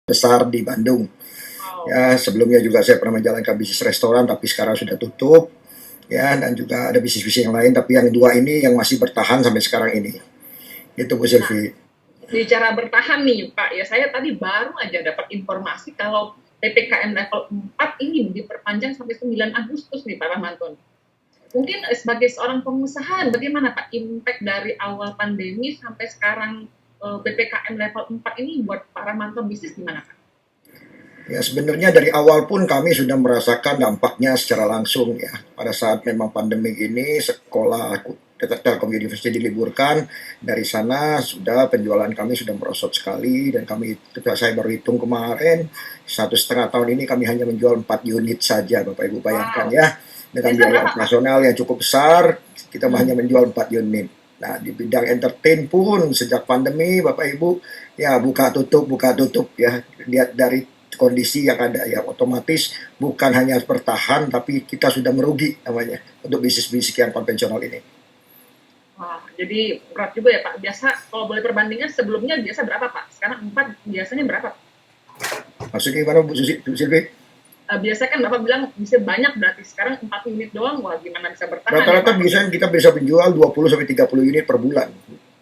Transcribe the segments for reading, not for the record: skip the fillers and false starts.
besar di Bandung. Wow. Ya, sebelumnya juga saya pernah menjalankan bisnis restoran, tapi sekarang sudah tutup. Ya, dan juga ada bisnis-bisnis yang lain, tapi yang dua ini yang masih bertahan sampai sekarang ini. Itu Bu Nah, Silvi. bicara bertahan nih Pak, ya saya tadi baru aja dapat informasi kalau PPKM level 4 ini diperpanjang sampai 9 Agustus nih Pak Rahmanton. Mungkin sebagai seorang pengusaha, bagaimana Pak impact dari awal pandemi sampai sekarang PPKM level 4 ini buat Pak Rahmanton bisnis gimana Pak? Ya, sebenarnya dari awal pun kami sudah merasakan dampaknya secara langsung ya. Pada saat memang pandemi ini, sekolah Telkom University diliburkan, dari sana sudah penjualan kami sudah merosot sekali, dan saya baru hitung kemarin, 1,5 tahun ini kami hanya menjual 4 unit saja, Bapak Ibu bayangkan Wow. ya. Dengan Biasa biaya berapa Pak? operasional yang cukup besar, kita hanya menjual 4 unit. Nah, di bidang entertain pun sejak pandemi, Bapak Ibu, ya buka tutup ya. Lihat dari kondisi yang ada ya, otomatis bukan hanya bertahan, tapi kita sudah merugi namanya untuk bisnis-bisnis yang konvensional ini. Wah, jadi berat juga ya Pak. Biasa kalau boleh perbandingan sebelumnya biasa berapa Pak? Sekarang 4 biasanya berapa? Maksudnya gimana Bu Silvi? Biasanya kan Bapak bilang bisa banyak berarti sekarang 4 unit doang. Wah, gimana bisa bertahan ya Rata-rata Pak? biasanya kita bisa menjual 20 sampai 30 unit per bulan.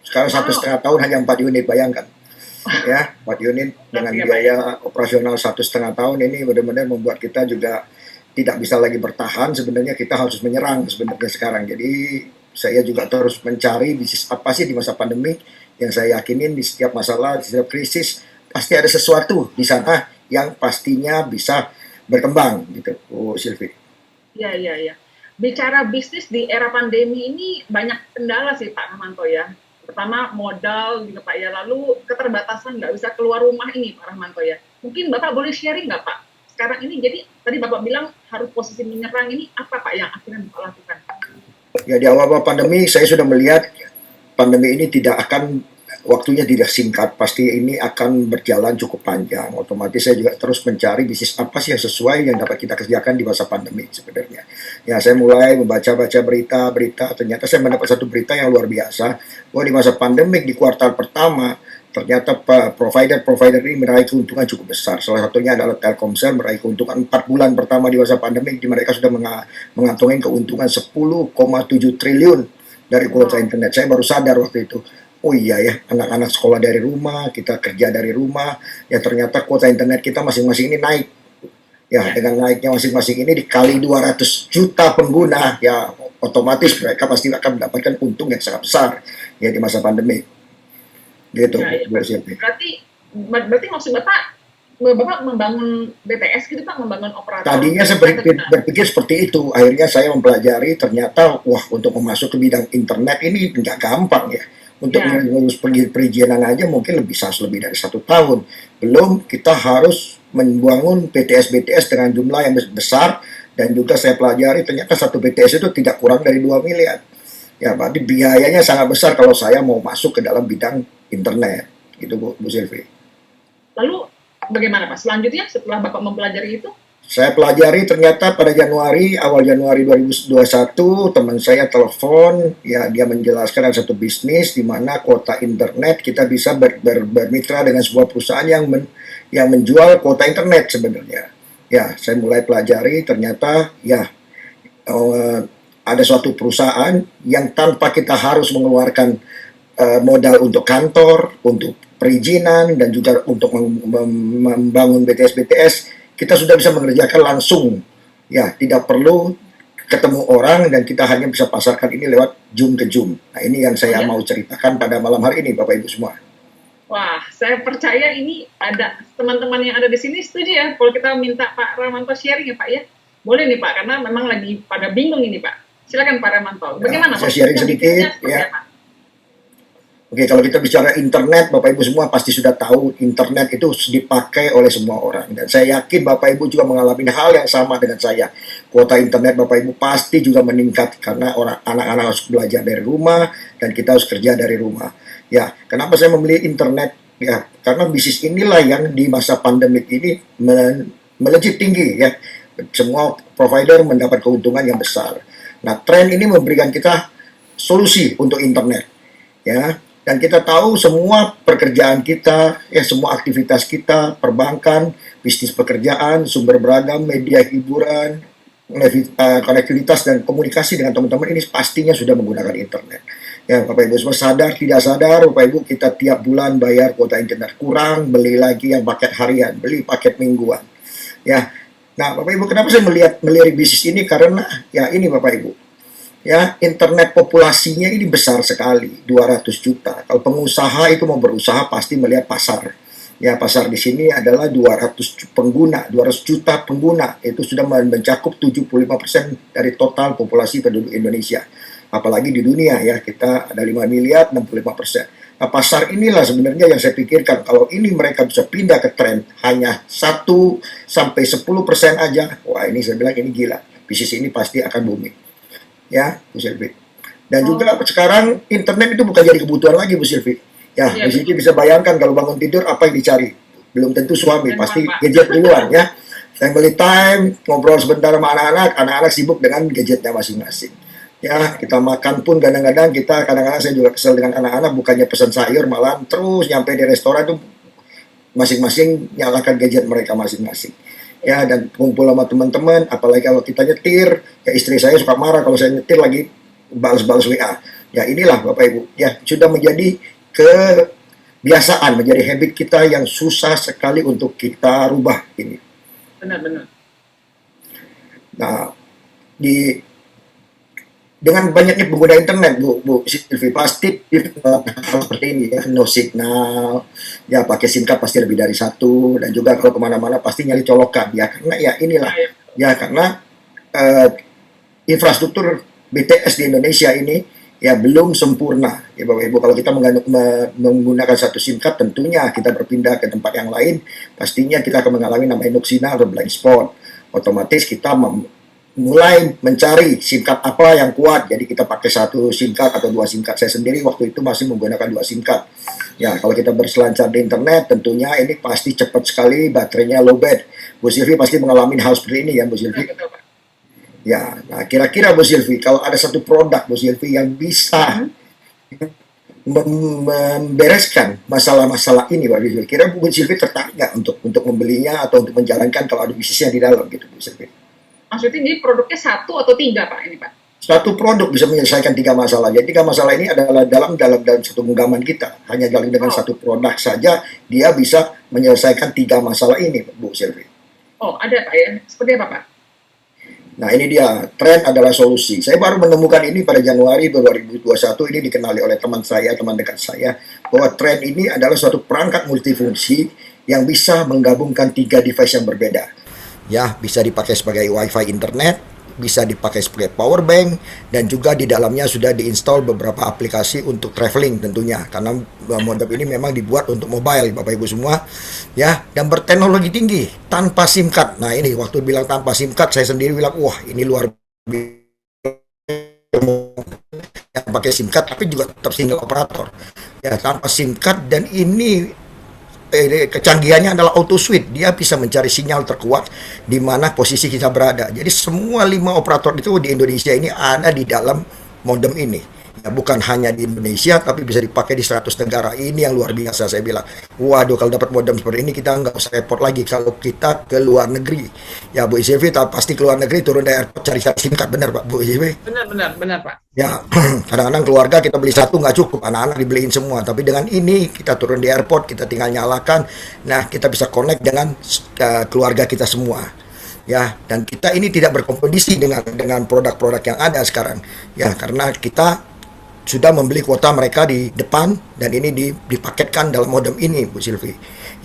Sekarang satu Wow, setengah tahun hanya 4 unit, bayangkan. Ya, 4 unit berarti dengan ya Pak ya. biaya operasional 1,5 tahun ini benar-benar membuat kita juga tidak bisa lagi bertahan. Sebenarnya kita harus menyerang sebenarnya sekarang. Jadi saya juga terus mencari bisnis apa sih di masa pandemi, yang saya yakinin di setiap masalah, di setiap krisis pasti ada sesuatu di sana yang pastinya bisa berkembang gitu, Bu Silvi. Iya, iya, iya. Bicara bisnis di era pandemi ini banyak kendala sih Pak Rahmanto ya. Pertama modal gitu Pak ya, lalu keterbatasan nggak bisa keluar rumah ini Pak Rahmanto ya. Mungkin Bapak boleh sharing nggak Pak? Sekarang ini jadi tadi Bapak bilang harus posisi menyerang ini apa Pak yang akhirnya Bapak lakukan? Ya, di awal-awal pandemi saya sudah melihat pandemi ini tidak akan, waktunya tidak singkat, pasti ini akan berjalan cukup panjang. Otomatis saya juga terus mencari bisnis apa sih yang sesuai yang dapat kita kerjakan di masa pandemi sebenarnya. Ya, saya mulai membaca-baca berita-berita, ternyata saya mendapat satu berita yang luar biasa, bahwa di masa pandemik di kuartal pertama ternyata provider-provider ini meraih keuntungan cukup besar. Salah satunya adalah Telkomsel meraih keuntungan 4 bulan pertama di masa pandemi, di mereka sudah mengantongi keuntungan 10,7 triliun dari kuota Wow, internet. Saya baru sadar waktu itu, oh iya ya, anak-anak sekolah dari rumah, kita kerja dari rumah, ya ternyata kuota internet kita masing-masing ini naik. Ya, ya, dengan naiknya masing-masing ini dikali 200 juta pengguna, ya otomatis mereka pasti akan mendapatkan untung yang sangat besar ya di masa pandemi. Gitu, ya, ya. Bu Silvi. Berarti maksud Bapak membangun BTS gitu Pak, membangun operator Tadinya saya atau gimana? berpikir seperti itu. Akhirnya saya mempelajari, ternyata wah, untuk masuk ke bidang internet ini nggak gampang ya. Untuk Ya, mengurus perizinan aja mungkin harus lebih dari 1 tahun. Belum kita harus membangun BTS-BTS dengan jumlah yang besar, dan juga saya pelajari ternyata satu BTS itu tidak kurang dari 2 miliar. Ya, berarti biayanya sangat besar kalau saya mau masuk ke dalam bidang internet. Gitu Bu Silvi. lalu bagaimana Pak? Selanjutnya setelah Bapak mempelajari itu? Saya pelajari ternyata pada awal Januari 2021, teman saya telepon, ya dia menjelaskan ada satu bisnis di mana kuota internet kita bisa bermitra dengan sebuah perusahaan yang menjual kuota internet sebenarnya. Ya, saya mulai pelajari ternyata ya, ada suatu perusahaan yang tanpa kita harus mengeluarkan modal untuk kantor, untuk perizinan, dan juga untuk membangun BTS-BTS, kita sudah bisa mengerjakan langsung. Ya, tidak perlu ketemu orang, dan kita hanya bisa pasarkan ini lewat Zoom ke Zoom. Nah, ini yang Oh saya ya, mau ceritakan pada malam hari ini, Bapak Ibu semua. wah, saya percaya ini ada teman-teman yang ada di sini setuju ya kalau kita minta Pak Ramanto sharing ya Pak ya. Boleh nih Pak, karena memang lagi pada bingung ini Pak. Silakan Pak Ramanto. Ya, Bagaimana saya sharing maksudnya bisnisnya sedikit seperti ya. apa? Oke, kalau kita bicara internet, Bapak Ibu semua pasti sudah tahu internet itu dipakai oleh semua orang. Dan saya yakin Bapak Ibu juga mengalami hal yang sama dengan saya. Kuota internet Bapak Ibu pasti juga meningkat karena anak-anak harus belajar dari rumah, dan kita harus kerja dari rumah. Ya, kenapa saya membeli internet? Ya, karena bisnis inilah yang di masa pandemik ini melejit tinggi ya. Semua provider mendapat keuntungan yang besar. Nah, tren ini memberikan kita solusi untuk internet. Ya, Dan kita tahu semua pekerjaan kita, ya semua aktivitas kita, perbankan, bisnis pekerjaan, sumber beragam, media hiburan, konektivitas dan komunikasi dengan teman-teman ini pastinya sudah menggunakan internet. Ya, Bapak Ibu semua sadar tidak sadar, Bapak Ibu kita tiap bulan bayar kuota internet kurang, beli lagi yang paket harian, beli paket mingguan. Ya, nah Bapak Ibu kenapa saya melirik bisnis ini karena ya ini Bapak Ibu. Ya, internet populasinya ini besar sekali, 200 juta. Kalau pengusaha itu mau berusaha pasti melihat pasar. Ya, pasar di sini adalah 200 pengguna, 200 juta pengguna. Itu sudah mencakup 75% dari total populasi penduduk Indonesia. Apalagi di dunia ya, kita ada 5 miliar, 65%. Nah, pasar inilah sebenarnya yang saya pikirkan. Kalau ini mereka bisa pindah ke tren hanya 1-10% aja, wah ini saya bilang ini gila. Bisnis ini pasti akan booming. Ya, Bu Silvi. Dan juga sekarang internet itu bukan jadi kebutuhan lagi, Bu Silvi. Ya, Bu Silvi bisa bayangkan kalau bangun tidur apa yang dicari. Belum tentu suami, pasti gadget duluan ya. Family time, ngobrol sebentar sama anak-anak sibuk dengan gadgetnya masing-masing. Ya, kita makan pun kadang-kadang saya juga kesel dengan anak-anak bukannya pesan sayur malah terus nyampe di restoran itu masing-masing nyalakan gadget mereka masing-masing. Ya, dan kumpul sama teman-teman, apalagi kalau kita nyetir, ya istri saya suka marah kalau saya nyetir lagi balas-balas WA. Ya inilah Bapak Ibu, ya sudah menjadi kebiasaan, menjadi habit kita yang susah sekali untuk kita rubah ini. Benar-benar. Nah, dengan banyaknya pengguna internet, Bu Silvi, pasti seperti ini ya, no signal, ya pakai SIM card pasti lebih dari satu, dan juga kalau kemana-mana pasti nyari colokan, ya karena ya inilah, ya karena infrastruktur BTS di Indonesia ini ya belum sempurna, ya Bapak Ibu. Kalau kita menggunakan satu SIM card, tentunya kita berpindah ke tempat yang lain, pastinya kita akan mengalami namanya signal atau blind spot. Otomatis kita mulai mencari SIM card apa yang kuat, jadi kita pakai satu SIM card atau dua SIM card. Saya sendiri waktu itu masih menggunakan dua SIM card. Ya, kalau kita berselancar di internet, tentunya ini pasti cepat sekali, baterainya low bed. Bu Silvi pasti mengalami hal seperti ini ya, Bu Silvi. Ya, nah kira-kira Bu Silvi, kalau ada satu produk Bu Silvi yang bisa membereskan masalah-masalah ini, Pak Silvi, kira Bu Silvi tertarik nggak untuk membelinya atau untuk menjalankan kalau ada bisnisnya di dalam gitu, Bu Silvi? Maksudnya ini produknya 1 atau 3 Pak ini Pak? Satu produk bisa menyelesaikan 3 masalah. Jadi 3 masalah ini adalah dalam satu genggaman kita. Hanya dengan satu produk saja dia bisa menyelesaikan 3 masalah ini, Bu Silvi. Oh ada Pak ya? Seperti apa Pak? Nah ini dia, tren adalah solusi. Saya baru menemukan ini pada Januari 2021, ini dikenali oleh teman dekat saya, bahwa tren ini adalah suatu perangkat multifungsi yang bisa menggabungkan 3 device yang berbeda. Ya, bisa dipakai sebagai WiFi internet, bisa dipakai sebagai power bank, dan juga di dalamnya sudah diinstal beberapa aplikasi untuk traveling tentunya, karena modem ini memang dibuat untuk mobile, Bapak Ibu semua, ya, dan berteknologi tinggi, tanpa SIM card. Nah ini, waktu bilang tanpa SIM card, saya sendiri bilang, wah ini luar biasa, yang pakai SIM card, tapi juga tetap single operator, ya, tanpa SIM card, dan ini kecanggihannya adalah auto switch. Dia bisa mencari sinyal terkuat di mana posisi kita berada. Jadi semua 5 operator itu di Indonesia ini ada di dalam modem ini. Ya, bukan hanya di Indonesia, tapi bisa dipakai di 100 negara. Ini yang luar biasa, saya bilang. Waduh, kalau dapat modem seperti ini, kita nggak usah repot lagi kalau kita ke luar negeri. Ya, Bu Silvi, pasti ke luar negeri, turun dari airport, cari SIM card. Benar, Pak, Bu Silvi? Benar, Pak. Ya, kadang-kadang keluarga kita beli satu nggak cukup, anak-anak dibeliin semua. Tapi dengan ini, kita turun di airport, kita tinggal nyalakan. Nah, kita bisa connect dengan keluarga kita semua. Ya, dan kita ini tidak berkompetisi dengan produk-produk yang ada sekarang. Ya, karena kita sudah membeli kuota mereka di depan, dan ini dipaketkan dalam modem ini, Bu Silvi.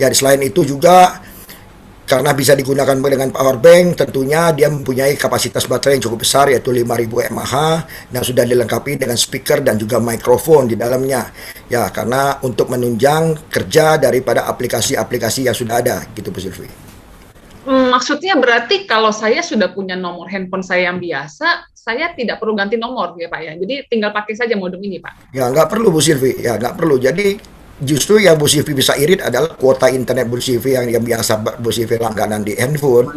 Ya, selain itu juga karena bisa digunakan dengan power bank, tentunya dia mempunyai kapasitas baterai yang cukup besar, yaitu 5000 mAh, dan sudah dilengkapi dengan speaker dan juga mikrofon di dalamnya. Ya, karena untuk menunjang kerja daripada aplikasi-aplikasi yang sudah ada, gitu Bu Silvi. Maksudnya berarti kalau saya sudah punya nomor handphone saya yang biasa, saya tidak perlu ganti nomor ya Pak ya. Jadi tinggal pakai saja modem ini Pak. Ya nggak perlu Bu Silvi, ya nggak perlu. Jadi justru yang Bu Silvi bisa irit adalah kuota internet Bu Silvi yang biasa Bu Silvi langganan di handphone.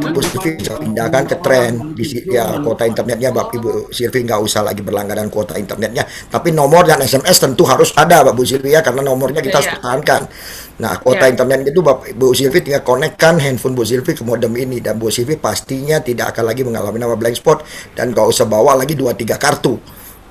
Bu Silvi bisa pindahkan ke tren ya, kuota internetnya Bapak Ibu Silvi nggak usah lagi berlangganan kuota internetnya, tapi nomor dan SMS tentu harus ada Bapak Bu Silvi ya, karena nomornya Ya, kita harus ya, pertahankan. Nah, kuota ya. internet itu Bapak Ibu Silvi tinggal konekkan handphone Bu Silvi ke modem ini, dan Bu Silvi pastinya tidak akan lagi mengalami nama blank spot, dan nggak usah bawa lagi 2 3 kartu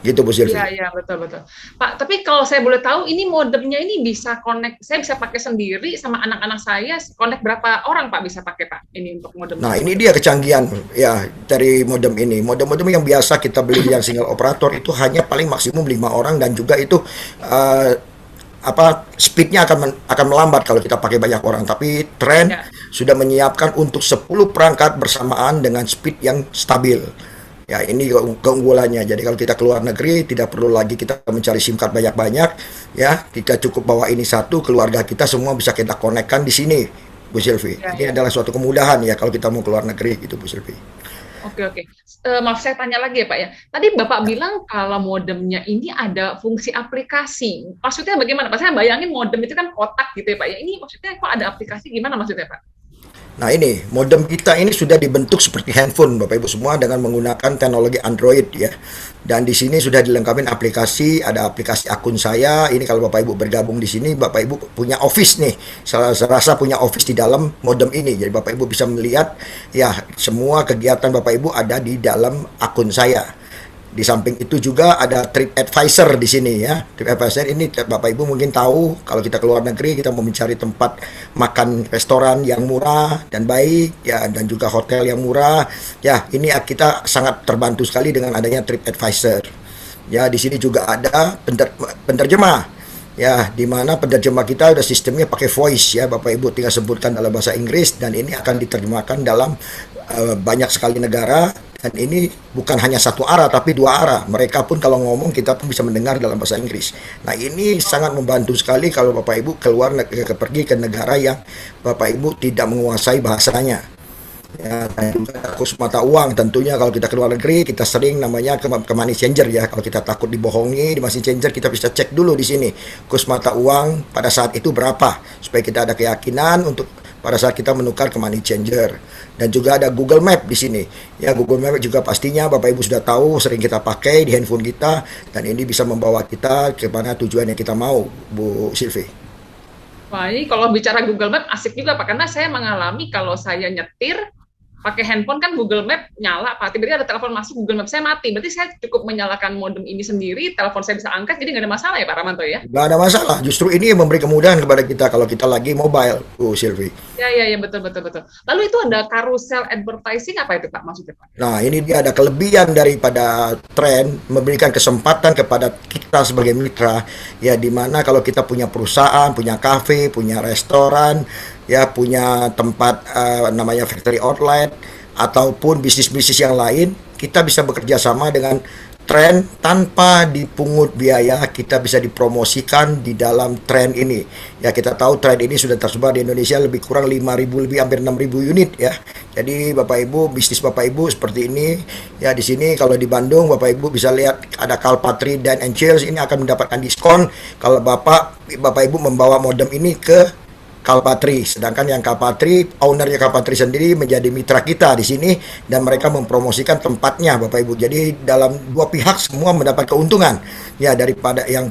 gitu Bu Iya, Silvi. iya, betul, betul. Pak, tapi kalau saya boleh tahu, ini modemnya ini bisa connect, saya bisa pakai sendiri sama anak-anak saya, connect berapa orang Pak bisa pakai Pak, ini untuk modemnya? Nah, ini dia kecanggihan ya dari modem ini. Modem-modem yang biasa kita beli yang single operator itu hanya paling maksimum 5 orang, dan juga itu eh, speednya akan melambat kalau kita pakai banyak orang. Tapi Trend Ya, sudah menyiapkan untuk 10 perangkat bersamaan dengan speed yang stabil. Ya, ini keunggulannya. Jadi kalau kita keluar negeri tidak perlu lagi kita mencari SIM card banyak-banyak, ya. Kita cukup bawa ini satu, keluarga kita semua bisa kita konekkan di sini, Bu Silvi. ya, Ini ya. adalah suatu kemudahan ya kalau kita mau keluar negeri gitu, Bu Silvi. Oke, oke. Maaf saya tanya lagi ya Pak ya. Tadi Bapak bilang kalau modemnya ini ada fungsi aplikasi. Maksudnya bagaimana Pak? Saya bayangin modem itu kan kotak gitu ya Pak ya. Ini maksudnya kok ada aplikasi gimana maksudnya Pak? Nah, ini modem kita ini sudah dibentuk seperti handphone Bapak Ibu semua dengan menggunakan teknologi Android ya. Dan di sini sudah dilengkapi aplikasi, ada aplikasi akun saya. Ini kalau Bapak Ibu bergabung di sini, Bapak Ibu punya Office nih. Saya rasa punya Office di dalam modem ini. Jadi Bapak Ibu bisa melihat ya semua kegiatan Bapak Ibu ada di dalam akun saya. Di samping itu juga ada Trip Advisor di sini ya. Trip Advisor ini Bapak Ibu mungkin tahu kalau kita keluar negeri kita mau mencari tempat makan restoran yang murah dan baik ya, dan juga hotel yang murah. Ya, ini kita sangat terbantu sekali dengan adanya Trip Advisor. Ya, di sini juga ada penerjemah. Ya, di mana penerjemah kita udah sistemnya pakai voice ya, Bapak Ibu tinggal sebutkan dalam bahasa Inggris dan ini akan diterjemahkan dalam banyak sekali negara, dan ini bukan hanya satu arah tapi dua arah. Mereka pun kalau ngomong kita pun bisa mendengar dalam bahasa Inggris. Nah, ini sangat membantu sekali kalau Bapak Ibu keluar pergi ke negara yang Bapak Ibu tidak menguasai bahasanya. Ya, dan juga kurs mata uang tentunya kalau kita keluar negeri kita sering namanya ke money changer ya. Kalau kita takut dibohongi di money changer, kita bisa cek dulu di sini kurs mata uang pada saat itu berapa supaya kita ada keyakinan untuk pada saat kita menukar ke money changer. Dan juga ada Google Map di sini. Ya, Google Map juga pastinya Bapak Ibu sudah tahu, sering kita pakai di handphone kita, dan ini bisa membawa kita ke mana tujuan yang kita mau, Bu Silvi. Wah, ini kalau bicara Google Map asik juga Pak, karena saya mengalami kalau saya nyetir pakai handphone kan Google Map nyala Pak, tiba-tiba ada telepon masuk Google Map saya mati. Berarti saya cukup menyalakan modem ini sendiri, telepon saya bisa angkat, jadi nggak ada masalah ya Pak Ramanto ya? Nggak ada masalah, justru ini yang memberi kemudahan kepada kita kalau kita lagi mobile, Bu Silvi. Ya, ya, ya, betul, betul, betul. Lalu itu ada carousel advertising apa itu Pak maksudnya Pak? Nah, ini dia ada kelebihan daripada tren memberikan kesempatan kepada kita sebagai mitra ya, di mana kalau kita punya perusahaan, punya kafe, punya restoran, ya punya tempat namanya factory outlet ataupun bisnis-bisnis yang lain, kita bisa bekerja sama dengan tren tanpa dipungut biaya. Kita bisa dipromosikan di dalam tren ini. Ya, kita tahu tren ini sudah tersebar di Indonesia lebih kurang 5.000, lebih hampir 6.000 unit ya. Jadi Bapak Ibu, bisnis Bapak Ibu seperti ini ya, di sini kalau di Bandung Bapak Ibu bisa lihat ada Kalpatri dan Chills, ini akan mendapatkan diskon kalau Bapak Ibu membawa modem ini ke Kalpatri. Sedangkan yang Kalpatri, ownernya Kalpatri sendiri menjadi mitra kita di sini dan mereka mempromosikan tempatnya Bapak Ibu. Jadi dalam dua pihak semua mendapat keuntungan ya, daripada yang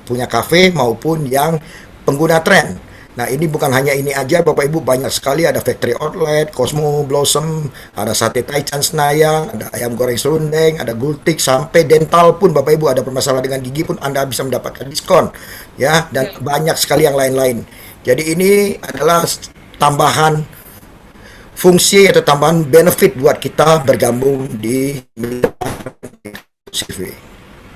punya kafe maupun yang pengguna tren. Nah, ini bukan hanya ini aja Bapak Ibu, banyak sekali, ada factory outlet, Cosmo Blossom, ada sate Taichan Senayan, ada ayam goreng serundeng, ada gultik, sampai dental pun Bapak Ibu ada permasalahan dengan gigi pun Anda bisa mendapatkan diskon ya, dan banyak sekali yang lain-lain. Jadi ini adalah tambahan fungsi atau tambahan benefit buat kita bergabung di CV.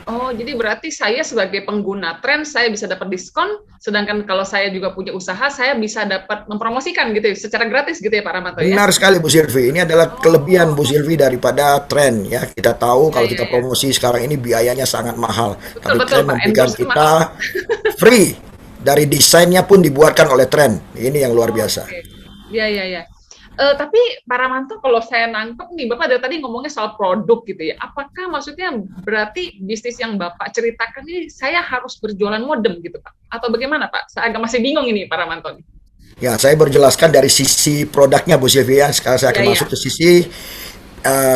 Oh, jadi berarti saya sebagai pengguna tren saya bisa dapat diskon, sedangkan kalau saya juga punya usaha, saya bisa dapat mempromosikan gitu ya, secara gratis gitu ya Pak Ramanto ya? Benar sekali Bu Silvi. Ini adalah kelebihan Bu Silvi daripada tren ya. Kita tahu Ya, kalau ya, kita ya. promosi sekarang ini biayanya sangat mahal. Betul, Tapi betul tren Pak, memberikan endorse kita mahal. free. Dari desainnya pun dibuatkan oleh tren. Ini yang luar biasa. Oke. Ya, ya, ya. Tapi Pak Ramanto, kalau saya nangkep nih, Bapak dari tadi ngomongnya soal produk gitu ya. Apakah maksudnya berarti bisnis yang Bapak ceritakan ini saya harus berjualan modem gitu Pak? Atau bagaimana Pak? Saya agak masih bingung ini Pak Ramanto. Ya, saya berjelaskan dari sisi produknya Bu Sylvia. Sekarang saya Iya, akan iya. masuk ke sisi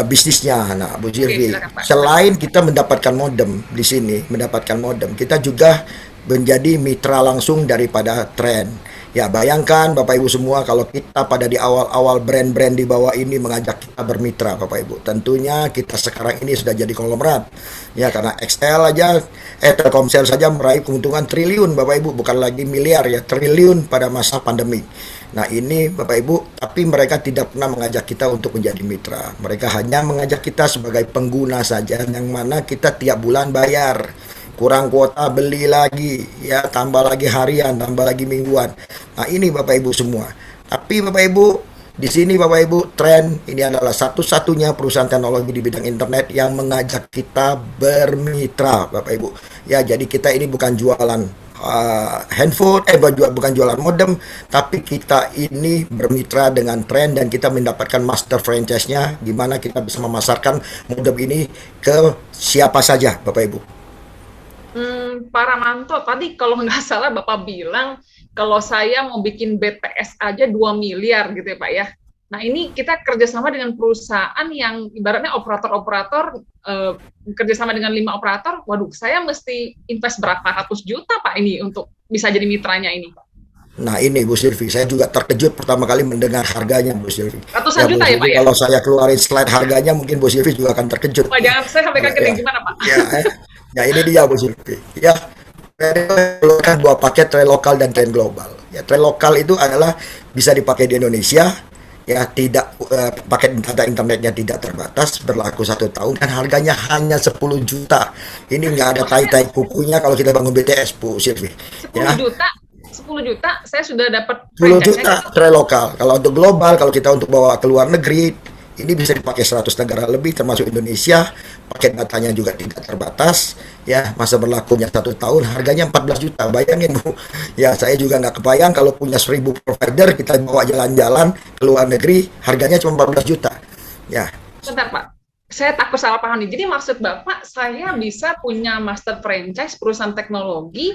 bisnisnya. Nah, Bu Oke, Sylvie, silakan Pak. selain kita mendapatkan modem di sini, mendapatkan modem, kita juga menjadi mitra langsung daripada tren. Ya, bayangkan Bapak Ibu semua kalau kita pada di awal-awal brand-brand di bawah ini mengajak kita bermitra Bapak Ibu. Tentunya kita sekarang ini sudah jadi konglomerat. Ya, karena XL aja, Telkomsel saja meraih keuntungan triliun Bapak Ibu, bukan lagi miliar ya, triliun pada masa pandemi. Nah ini Bapak Ibu, tapi mereka tidak pernah mengajak kita untuk menjadi mitra. Mereka hanya mengajak kita sebagai pengguna saja, yang mana kita tiap bulan bayar. Kurang kuota beli lagi, ya tambah lagi harian, tambah lagi mingguan. Nah ini Bapak Ibu semua. Tapi Bapak Ibu, di sini Bapak Ibu, tren ini adalah satu-satunya perusahaan teknologi di bidang internet yang mengajak kita bermitra Bapak Ibu. Ya jadi kita ini bukan jualan handphone, bukan jualan modem, tapi kita ini bermitra dengan tren dan kita mendapatkan master franchise-nya, di mana kita bisa memasarkan modem ini ke siapa saja, Bapak Ibu. Pak Ramanto, tadi kalau nggak salah Bapak bilang kalau saya mau bikin BTS aja 2 miliar gitu ya Pak ya. Nah ini kita kerjasama dengan perusahaan yang ibaratnya operator-operator, kerjasama dengan 5 operator, waduh saya mesti invest berapa ratus juta Pak ini untuk bisa jadi mitranya ini Pak? Nah ini Bu Sylvie, saya juga terkejut pertama kali mendengar harganya Bu Sylvie. Ratusan Ya Bu juta ya Pak Sylvie, ya? kalau saya keluarin slide harganya mungkin Bu Sylvie juga akan terkejut. Wah jangan saya sampaikan ke Ya, gimana Pak? ya, ya ini dia Bu Sylvie. Ya, mengeluarkan dua paket tren lokal dan tren global. Ya, tren lokal itu adalah bisa dipakai di Indonesia, ya tidak paket data internetnya tidak terbatas, berlaku 1 tahun dan harganya hanya 10 juta. Ini nggak ada Maksudnya tai-tai kukunya kalau kita bangun BTS Bu Sylvie. 10 Ya, juta, 10 juta saya sudah dapat 10 franchise-nya juta gitu. tren lokal. Kalau untuk global, kalau kita untuk bawa ke luar negeri, ini bisa dipakai 100 negara lebih termasuk Indonesia. Paket datanya juga tidak terbatas. Ya, masa berlakunya 1 tahun, harganya 14 juta. Bayangin Bu. Ya, saya juga nggak kebayang kalau punya 1000 provider, kita bawa jalan-jalan ke luar negeri, harganya cuma 14 juta. Ya, Bentar Pak, saya takut salah paham nih. Jadi maksud Bapak, saya bisa punya master franchise perusahaan teknologi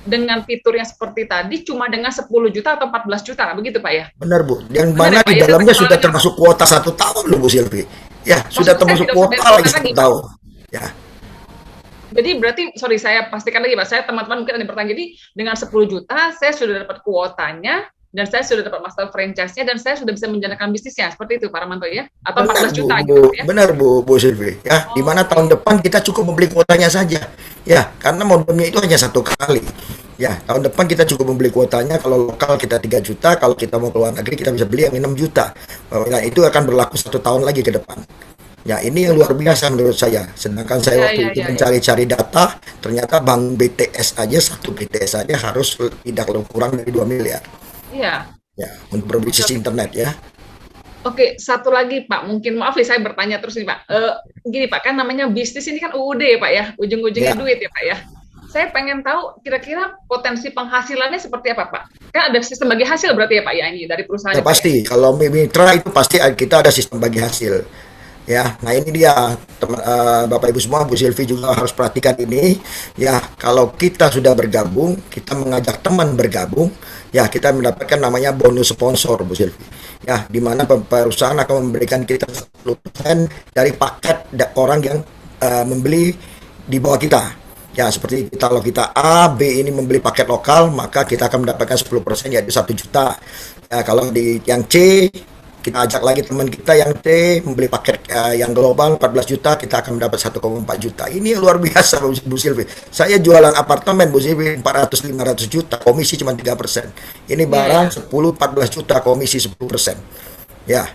dengan fitur yang seperti tadi cuma dengan 10 juta atau 14 juta, begitu Pak ya? benar Bu. Yang Benar mana ya Pak di ya, saya dalamnya takut salah sudah dengar Pak. termasuk kuota 1 tahun loh Bu Silvi. Ya, sudah Maksud saya termasuk tidak usah kuota bayar lagi kuota satu lagi Pak. tahun. Ya, Jadi berarti, sorry saya pastikan lagi Pak, saya teman-teman mungkin ada yang bertanya, jadi dengan 10 juta saya sudah dapat kuotanya, dan saya sudah dapat master franchise-nya, dan saya sudah bisa menjalankan bisnisnya, seperti itu Pak Ramanto ya? Atau benar 14 Bu, juta Bu, gitu ya? benar Bu Silvi. Ya, di mana tahun Oh, depan kita cukup membeli kuotanya saja. Ya, karena modemnya itu hanya 1 kali. Ya, tahun depan kita cukup membeli kuotanya. Kalau lokal kita 3 juta, kalau kita mau ke luar negeri kita bisa beli yang 6 juta. Nah, itu akan berlaku 1 tahun lagi ke depan. Ya, ini yang luar biasa menurut saya. Sedangkan saya ya, waktu ya, itu ya, ya. mencari-cari data, ternyata bank BTS aja, satu BTS aja harus tidak kurang dari 2 miliar. Iya. Ya, untuk berbisnis internet ya. Oke, satu lagi Pak, mungkin maaf nih saya bertanya terus nih Pak. Gini Pak, kan namanya bisnis ini kan UUD ya Pak ya, ujung-ujungnya Ya, duit ya Pak ya. Saya pengen tahu kira-kira potensi penghasilannya seperti apa Pak? Kan ada sistem bagi hasil berarti ya Pak ya ini dari ya perusahaannya Pak ya? pasti. Kalau mitra itu pasti kita ada sistem bagi hasil. Ya, nah ini dia Bapak Ibu semua, Bu Silvi juga harus perhatikan ini. Ya, kalau kita sudah bergabung, kita mengajak teman bergabung, ya kita mendapatkan namanya bonus sponsor, Bu Silvi. Ya, di mana perusahaan akan memberikan kita 10% dari paket orang yang membeli di bawah kita. Ya, seperti kalau kita A, B ini membeli paket lokal, maka kita akan mendapatkan 10% yaitu 1 juta. Ya, kalau di yang C, kita ajak lagi teman kita yang T membeli paket yang global 14 juta, kita akan mendapat 1,4 juta. Ini luar biasa Bu Silvi. Saya jualan apartemen Bu Silvi 400-500 juta, komisi cuma 3%. Ini Iya, ya. barang 10-14 juta, komisi 10%. Ya,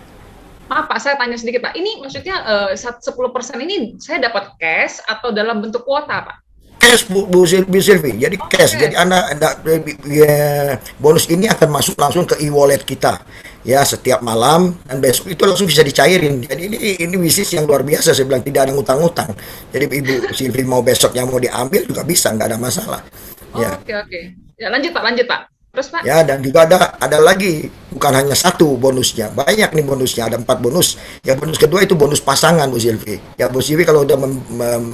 Maaf Pak, saya tanya sedikit Pak. Ini maksudnya 10% ini saya dapat cash atau dalam bentuk kuota Pak? cash Bu Silvi. Jadi Oh, cash. Jadi cash. ya, bonus ini akan masuk langsung ke e-wallet kita. Ya, setiap malam dan besok itu langsung bisa dicairin. Jadi ini bisnis yang luar biasa. Saya bilang tidak ada ngutang-ngutang. Jadi Ibu Silvi mau besoknya mau diambil juga bisa, nggak ada masalah. Oh, Ya. oke, oke. Ya lanjut Pak, lanjut Pak. Terus Pak? Ya, dan juga ada lagi, bukan hanya satu bonusnya, banyak nih bonusnya, ada 4 bonus. Ya, bonus kedua itu bonus pasangan Bu Silvi. Ya, Bu Silvi kalau udah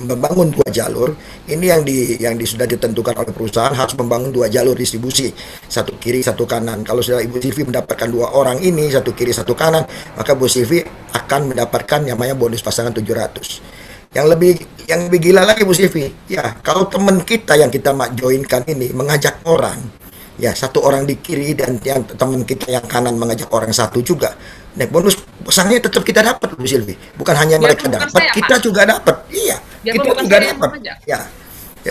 membangun 2 jalur, ini sudah ditentukan oleh perusahaan harus membangun 2 jalur distribusi, satu kiri satu kanan. Kalau sudah Ibu Silvi mendapatkan 2 orang ini, satu kiri satu kanan, maka Bu Silvi akan mendapatkan yang namanya bonus pasangan 700. Yang lebih gila lagi Bu Silvi, ya kalau teman kita yang kita joinkan ini mengajak orang, ya, 1 orang di kiri dan yang teman kita yang kanan mengajak orang satu juga. Nah, bonus pesannya tetap kita dapat, Bu Silvi. Bukan hanya mereka Biarpun bukan dapat, saya Pak, kita juga dapat. Iya, biarpun kita bukan juga saya yang dapat. mengajak. Ya,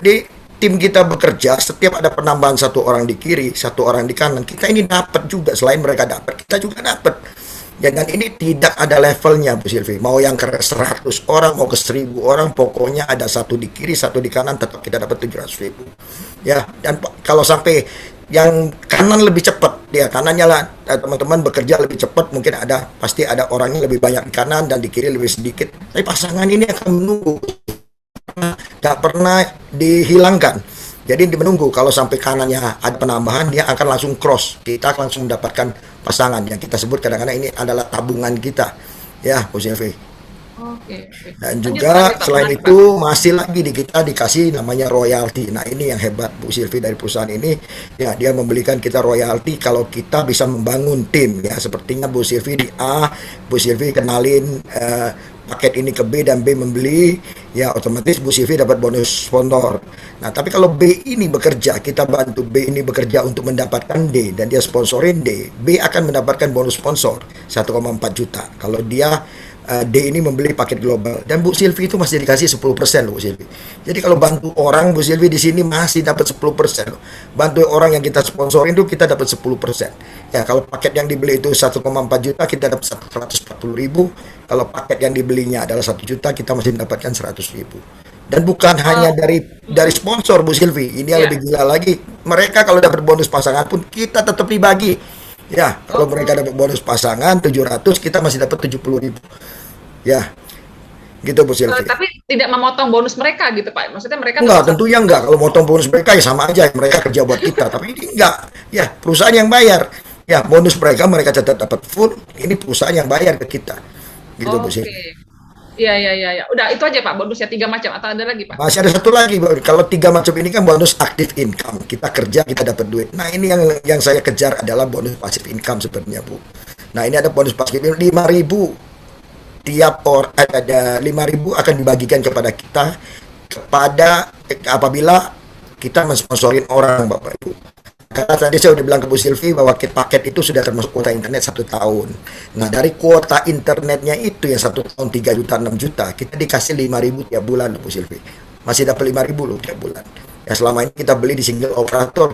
jadi tim kita bekerja, setiap ada penambahan 1 orang di kiri, 1 orang di kanan, kita ini dapat juga. Selain mereka dapat, kita juga dapat. Ya, dan ini tidak ada levelnya Bu Silvi. Mau yang ke 100 orang, mau ke 1000 orang, pokoknya ada satu di kiri, satu di kanan, tetap kita dapat 700.000. Ya, dan kalau sampai yang kanan lebih cepat, ya kanannya lah, teman-teman bekerja lebih cepat, mungkin pasti ada orangnya lebih banyak di kanan dan di kiri lebih sedikit. Tapi pasangan ini akan menunggu, nggak pernah dihilangkan. Jadi menunggu kalau sampai kanannya ada penambahan, dia akan langsung cross. Kita akan langsung mendapatkan pasangan yang kita sebut kadang-kadang ini adalah tabungan kita. Ya, Bu Silvi. Oke, oke. Dan Lanjut juga Pak, selain menarik Pak. itu masih lagi kita dikasih namanya royalti. Nah, ini yang hebat Bu Silvi dari perusahaan ini. Ya, dia memberikan kita royalti kalau kita bisa membangun tim. Ya, sepertinya Bu Silvi di A, Bu Silvi kenalin paket ini ke B dan B membeli, ya otomatis Bu Silvi dapat bonus sponsor. Nah, tapi kalau B ini bekerja, kita bantu B ini bekerja untuk mendapatkan D dan dia sponsorin D, B akan mendapatkan bonus sponsor 1,4 juta. Kalau dia D ini membeli paket global dan Bu Silvi itu masih dikasih 10% loh Bu Silvi. Jadi kalau bantu orang Bu Silvi di sini masih dapat 10% loh. Bantu orang yang kita sponsorin itu kita dapat 10%. Ya, kalau paket yang dibeli itu 1,4 juta kita dapat 140.000. Kalau paket yang dibelinya adalah 1 juta kita masih mendapatkan 100.000. Dan bukan hanya Wow. dari sponsor Bu Silvi. Ini yang Ya. lebih gila lagi. Mereka kalau dapat bonus pasangan pun kita tetap dibagi. Ya, kalau mereka Oh. dapat bonus pasangan 700, kita masih dapat 70.000. Ya, gitu Bu Silvi. Tapi tidak memotong bonus mereka gitu Pak. Maksudnya mereka Enggak, tetap satu. tentunya enggak. Kalau motong bonus mereka ya sama aja, mereka kerja buat kita. Tapi ini enggak. Ya, perusahaan yang bayar. Ya, bonus mereka tetap dapat full. Ini perusahaan yang bayar ke kita. Gitu Bu Oke. Silvi. Iya, iya, iya, iya. Udah itu aja Pak, bonusnya 3 macam atau ada lagi Pak? Masih ada satu lagi, Bu. Kalau 3 macam ini kan bonus active income. Kita kerja, kita dapat duit. Nah, ini yang saya kejar adalah bonus passive income sebenarnya, Bu. Nah, ini ada bonus passive income 5.000 tiap ada 5.000 akan dibagikan kepada kita apabila kita mensponsorin orang Bapak Ibu. Karena tadi saya udah bilang ke Bu Silvi bahwa paket itu sudah termasuk kuota internet 1 tahun. Nah, dari kuota internetnya itu yang 1 tahun 3 juta 6 juta, kita dikasih 5.000 tiap bulan Bu Silvi. Masih dapat 5.000 loh tiap bulan. Ya, selama ini kita beli di single operator.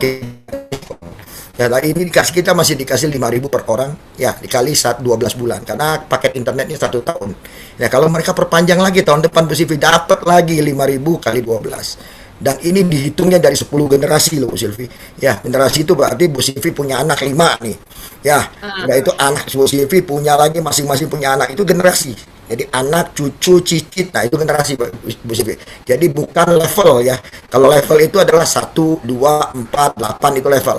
Ya, tadi ini kita masih dikasih 5.000 per orang, ya dikali 12 bulan karena paket internetnya 1 tahun. Ya, kalau mereka perpanjang lagi tahun depan Bu Silvi dapat lagi 5.000 kali 12. Dan ini dihitungnya dari 10 generasi loh Bu Silvi. Ya, generasi itu berarti Bu Silvi punya anak 5 nih. Ya, udah itu anak Bu Silvi punya lagi masing-masing punya anak itu generasi. Jadi anak, cucu, cicit, nah itu generasi Bu Silvi. Jadi bukan level ya. Kalau level itu adalah 1, 2, 4, 8 itu level.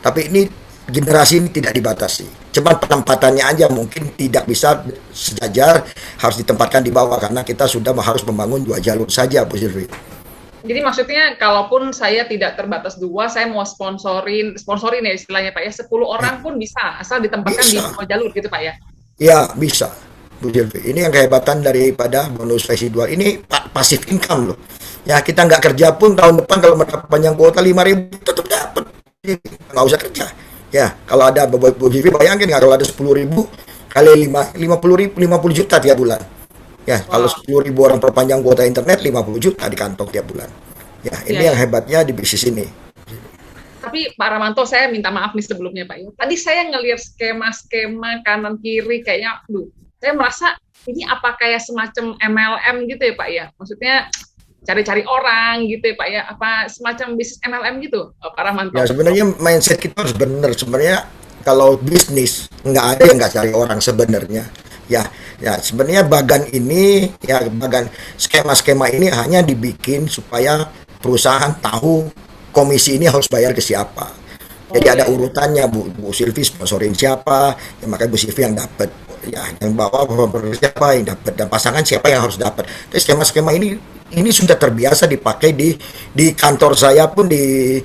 Tapi ini generasi ini tidak dibatasi. Cuman penempatannya aja mungkin tidak bisa sejajar, harus ditempatkan di bawah karena kita sudah harus membangun 2 jalur saja, Bu Silvi. Jadi maksudnya kalaupun saya tidak terbatas 2, saya mau sponsorin ya istilahnya Pak ya, 10 orang pun bisa, asal ditempatkan di Bisa, 2 jalur gitu Pak ya? ya bisa, Bu Silvi. Ini yang kehebatan daripada bonus residual. Ini pasif income loh. Ya kita nggak kerja pun tahun depan kalau mereka panjang kuota 5.000 tetap dapat. Nggak usah kerja. Ya kalau ada Bu Silvi bayangin nggak kalau ada 10.000 kali 50.000 50 juta tiap bulan. Ya, kalau Wow. 10.000 orang perpanjang kuota internet 50 juta di kantong tiap bulan. Ya, Iya, ini yang iya. hebatnya di bisnis ini. Tapi Pak Ramanto, saya minta maaf nih sebelumnya Pak ya. Tadi saya ngelihat skema-skema kanan kiri kayaknya, saya merasa ini apa kayak semacam MLM gitu ya Pak ya? Maksudnya cari-cari orang gitu ya Pak ya? Apa semacam bisnis MLM gitu, Pak Ya, Ramanto? sebenarnya mindset kita harus benar. Sebenarnya kalau bisnis nggak ada yang nggak cari orang sebenarnya. Ya, sebenarnya bagan skema-skema ini hanya dibikin supaya perusahaan tahu komisi ini harus bayar ke siapa. Jadi Oh ada iya iya. urutannya, Bu Silvi sponsorin siapa, ya makanya Bu Silvi yang dapat. Ya, yang bawa siapa yang dapat dan pasangan siapa yang harus dapat. Terus skema-skema ini sudah terbiasa dipakai di kantor saya pun di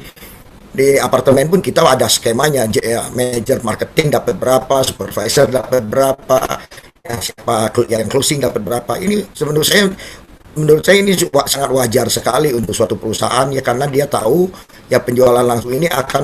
apartemen pun kita ada skemanya. Ya, manager marketing dapat berapa, supervisor dapat berapa, ya, siapa yang closing dapat berapa. Ini menurut saya ini sangat wajar sekali untuk suatu perusahaan ya karena dia tahu ya penjualan langsung ini akan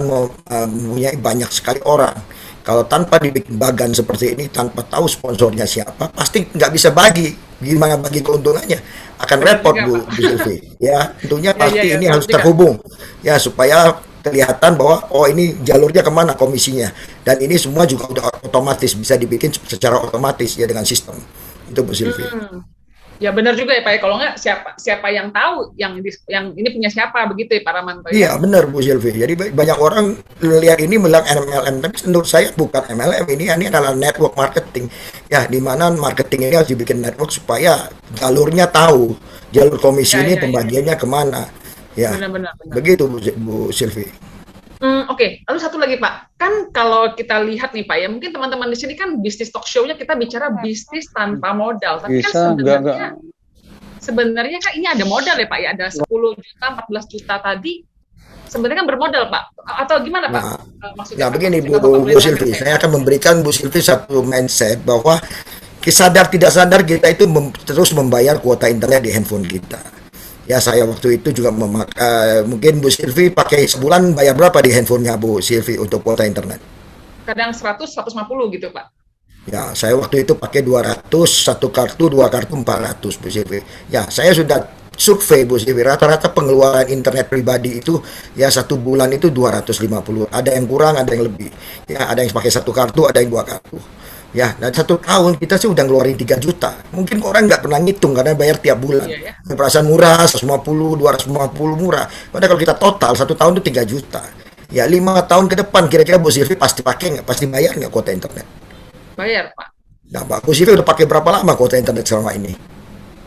mempunyai banyak sekali orang. Kalau tanpa dibikin bagan seperti ini, tanpa tahu sponsornya siapa, pasti nggak bisa bagi. Gimana bagi keuntungannya? Akan Benar repot juga, Pak. Bu Sylvie. Ya, tentunya Ya ya pasti ya, ini benar harus juga. terhubung. Ya, supaya kelihatan bahwa oh ini jalurnya kemana komisinya. Dan ini semua juga udah otomatis bisa dibikin secara otomatis ya dengan sistem. Itu Bu Sylvie. Hmm. Ya benar juga ya Pak ya. Kalau nggak siapa siapa yang tahu yang ini punya siapa begitu ya Pak Ramanto Iya ya. benar Bu Sylvie. Jadi banyak orang lihat ini bilang MLM, tapi menurut saya bukan MLM, ini adalah network marketing. Ya di mana marketing ini harus dibikin network supaya jalurnya tahu, jalur komisi Ya ini ya ya. pembagiannya kemana. Ya Benar benar benar. begitu Bu Sylvie. Oke. Lalu satu lagi Pak, kan kalau kita lihat nih Pak ya, mungkin teman-teman di sini kan bisnis talk show-nya kita bicara bisnis tanpa modal, tapi kan Bisa nggak sebenarnya sebenarnya kan ini ada modal ya Pak ya, ada 10 juta, 14 juta tadi, sebenarnya kan bermodal Pak, atau gimana Pak? Nah, Maksudnya nah Pak, begini kita Bapak Bu boleh terangkan Sylvie, saya. saya akan memberikan Bu Sylvie satu mindset bahwa sadar tidak sadar kita itu terus membayar kuota internet di handphone kita. Ya saya waktu itu juga mungkin Bu Sylvie pakai sebulan bayar berapa di handphonenya Bu Sylvie untuk kuota internet? Kadang 100, 150 gitu Pak. Ya saya waktu itu pakai 200 satu kartu, dua kartu 400 Bu Sylvie. Ya saya sudah survei Bu Sylvie, rata-rata pengeluaran internet pribadi itu ya satu bulan itu 250. Ada yang kurang, ada yang lebih. Ya ada yang pakai satu kartu, ada yang dua kartu. Ya, dan satu tahun kita sih udah ngeluarin 3 juta. Mungkin orang nggak pernah ngitung karena bayar tiap bulan. Iya ya. Perasaan murah, 150, 250 murah. Padahal kalau kita total, satu tahun itu 3 juta. Ya, 5 tahun ke depan kira-kira Bu Silvi pasti pakai nggak? Pasti bayar nggak kuota internet? Bayar Pak. Nah, Pak Bu Silvi udah pakai berapa lama kuota internet selama ini?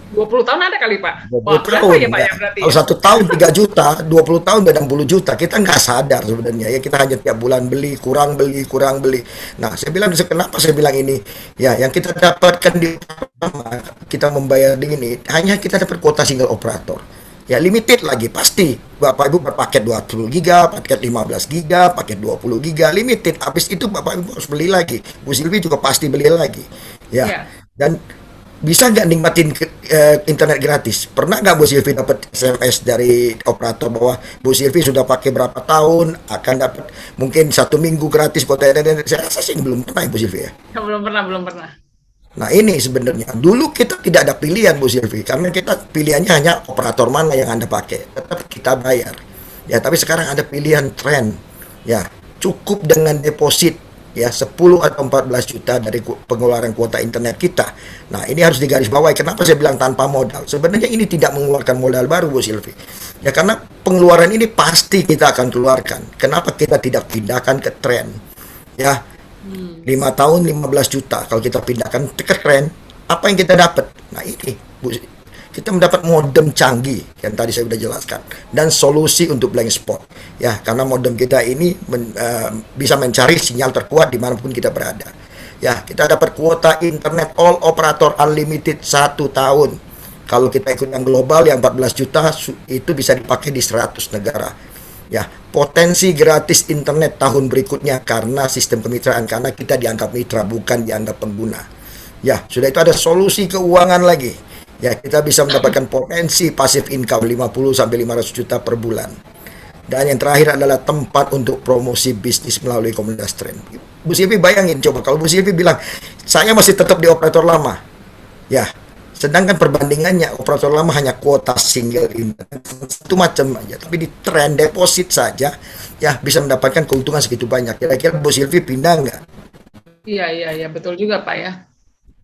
20 tahun ada kali Pak. 20 Wah, berapa tahun ya Pak ya. ya berarti Kalau ya? satu tahun 3 juta, 20 tahun udah 60 juta. Kita nggak sadar sebenarnya ya. Kita hanya tiap bulan beli, kurang beli, kurang beli. Nah, saya bilang kenapa saya bilang ini? Ya, yang kita dapatkan di pertama kita membayar ini hanya kita dapat kuota single operator. Ya, limited lagi pasti. Bapak Ibu berpaket 20 giga, paket 15 giga, paket 20 giga, limited. Habis itu Bapak Ibu harus beli lagi. Bu Silvi juga pasti beli lagi. Ya. Iya. Dan bisa nggak nikmatin internet gratis? Pernah nggak Bu Silvi dapat SMS dari operator bahwa Bu Silvi sudah pakai berapa tahun akan dapat mungkin 1 minggu gratis kuota internet? Saya rasa sih belum pernah ya Bu Silvi ya. Belum pernah, belum pernah. Nah ini sebenarnya dulu kita tidak ada pilihan Bu Silvi karena kita pilihannya hanya operator mana yang Anda pakai, tetap kita bayar. Ya tapi sekarang ada pilihan tren. Ya cukup dengan deposit ya 10 atau 14 juta dari pengeluaran kuota internet kita. Nah, ini harus digarisbawahi. Kenapa saya bilang tanpa modal? Sebenarnya ini tidak mengeluarkan modal baru, Bu Silvi. Ya karena pengeluaran ini pasti kita akan keluarkan. Kenapa kita tidak pindahkan ke tren? Ya, 5 tahun 15 juta kalau kita pindahkan ke tren, apa yang kita dapat? Nah, ini Bu, kita mendapat modem canggih yang tadi saya sudah jelaskan dan solusi untuk blank spot ya karena modem kita ini bisa mencari sinyal terkuat dimanapun kita berada ya kita dapat kuota internet all operator unlimited 1 tahun kalau kita ikut yang global yang 14 juta itu bisa dipakai di 100 negara ya potensi gratis internet tahun berikutnya karena sistem kemitraan karena kita dianggap mitra bukan dianggap pengguna ya sudah itu ada solusi keuangan lagi. Ya, kita bisa mendapatkan potensi passive income 50 sampai 500 juta per bulan. Dan yang terakhir adalah tempat untuk promosi bisnis melalui komunitas tren. Bu Silvi bayangin coba kalau Bu Silvi bilang, "Saya masih tetap di operator lama." Ya, sedangkan perbandingannya operator lama hanya kuota single internet itu macam aja, tapi di tren deposit saja ya bisa mendapatkan keuntungan segitu banyak. Kira-kira Bu Silvi pindah nggak? Iya, iya, iya, betul juga Pak ya.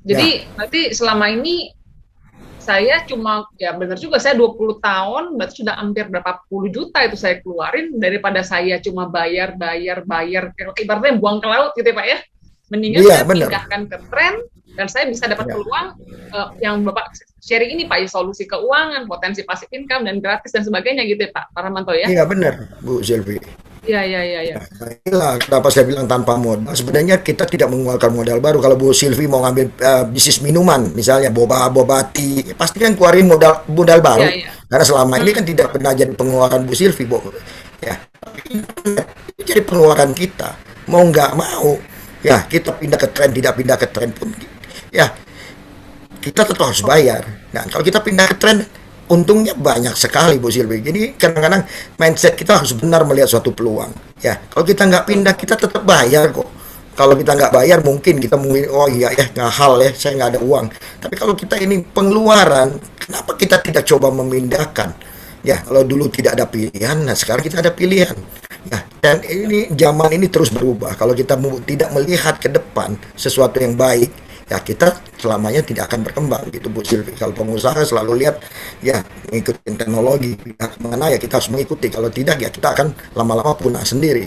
Ya, Jadi nanti selama ini saya cuma ya benar juga saya 20 tahun berarti sudah hampir berapa puluh juta itu saya keluarin daripada saya cuma bayar ibaratnya buang ke laut gitu ya Pak ya. Mendingan iya saya benar. pindahkan ke tren dan saya bisa dapat Ya. peluang yang Bapak sharing ini Pak ya solusi keuangan, potensi passive income dan gratis dan sebagainya gitu ya Pak Ramanto ya. Iya benar, Bu Silvi. Iya, iya, iya, iya. Nah, inilah kenapa saya bilang tanpa modal. Sebenarnya kita tidak mengeluarkan modal baru. Kalau Bu Silvi mau ngambil bisnis minuman, misalnya boba tea, ya pasti kan keluarin modal modal baru. Iya, iya. Karena selama ini Hmm, kan tidak pernah jadi pengeluaran Bu Silvi, Bu. Ya, itu jadi pengeluaran kita. Mau nggak mau, ya kita pindah ke tren, tidak pindah ke tren pun, ya kita tetap harus bayar. Nah, kalau kita pindah ke tren, untungnya banyak sekali Bu Silvi. Jadi kadang-kadang mindset kita harus benar melihat suatu peluang. Ya, kalau kita nggak betul, pindah, betul. kita tetap bayar kok. Kalau kita nggak bayar, mungkin kita mungkin oh iya ya nggak hal ya, saya nggak ada uang. Tapi kalau kita ini pengeluaran, kenapa kita tidak coba memindahkan? Ya, kalau dulu tidak ada pilihan, nah sekarang kita ada pilihan. Ya, dan ini zaman ini terus berubah. Kalau kita tidak melihat ke depan sesuatu yang baik, ya kita selamanya tidak akan berkembang gitu Bu Silvi. Kalau pengusaha selalu lihat ya mengikuti teknologi, pindah kemana ya kita harus mengikuti. Kalau tidak ya kita akan lama-lama punah sendiri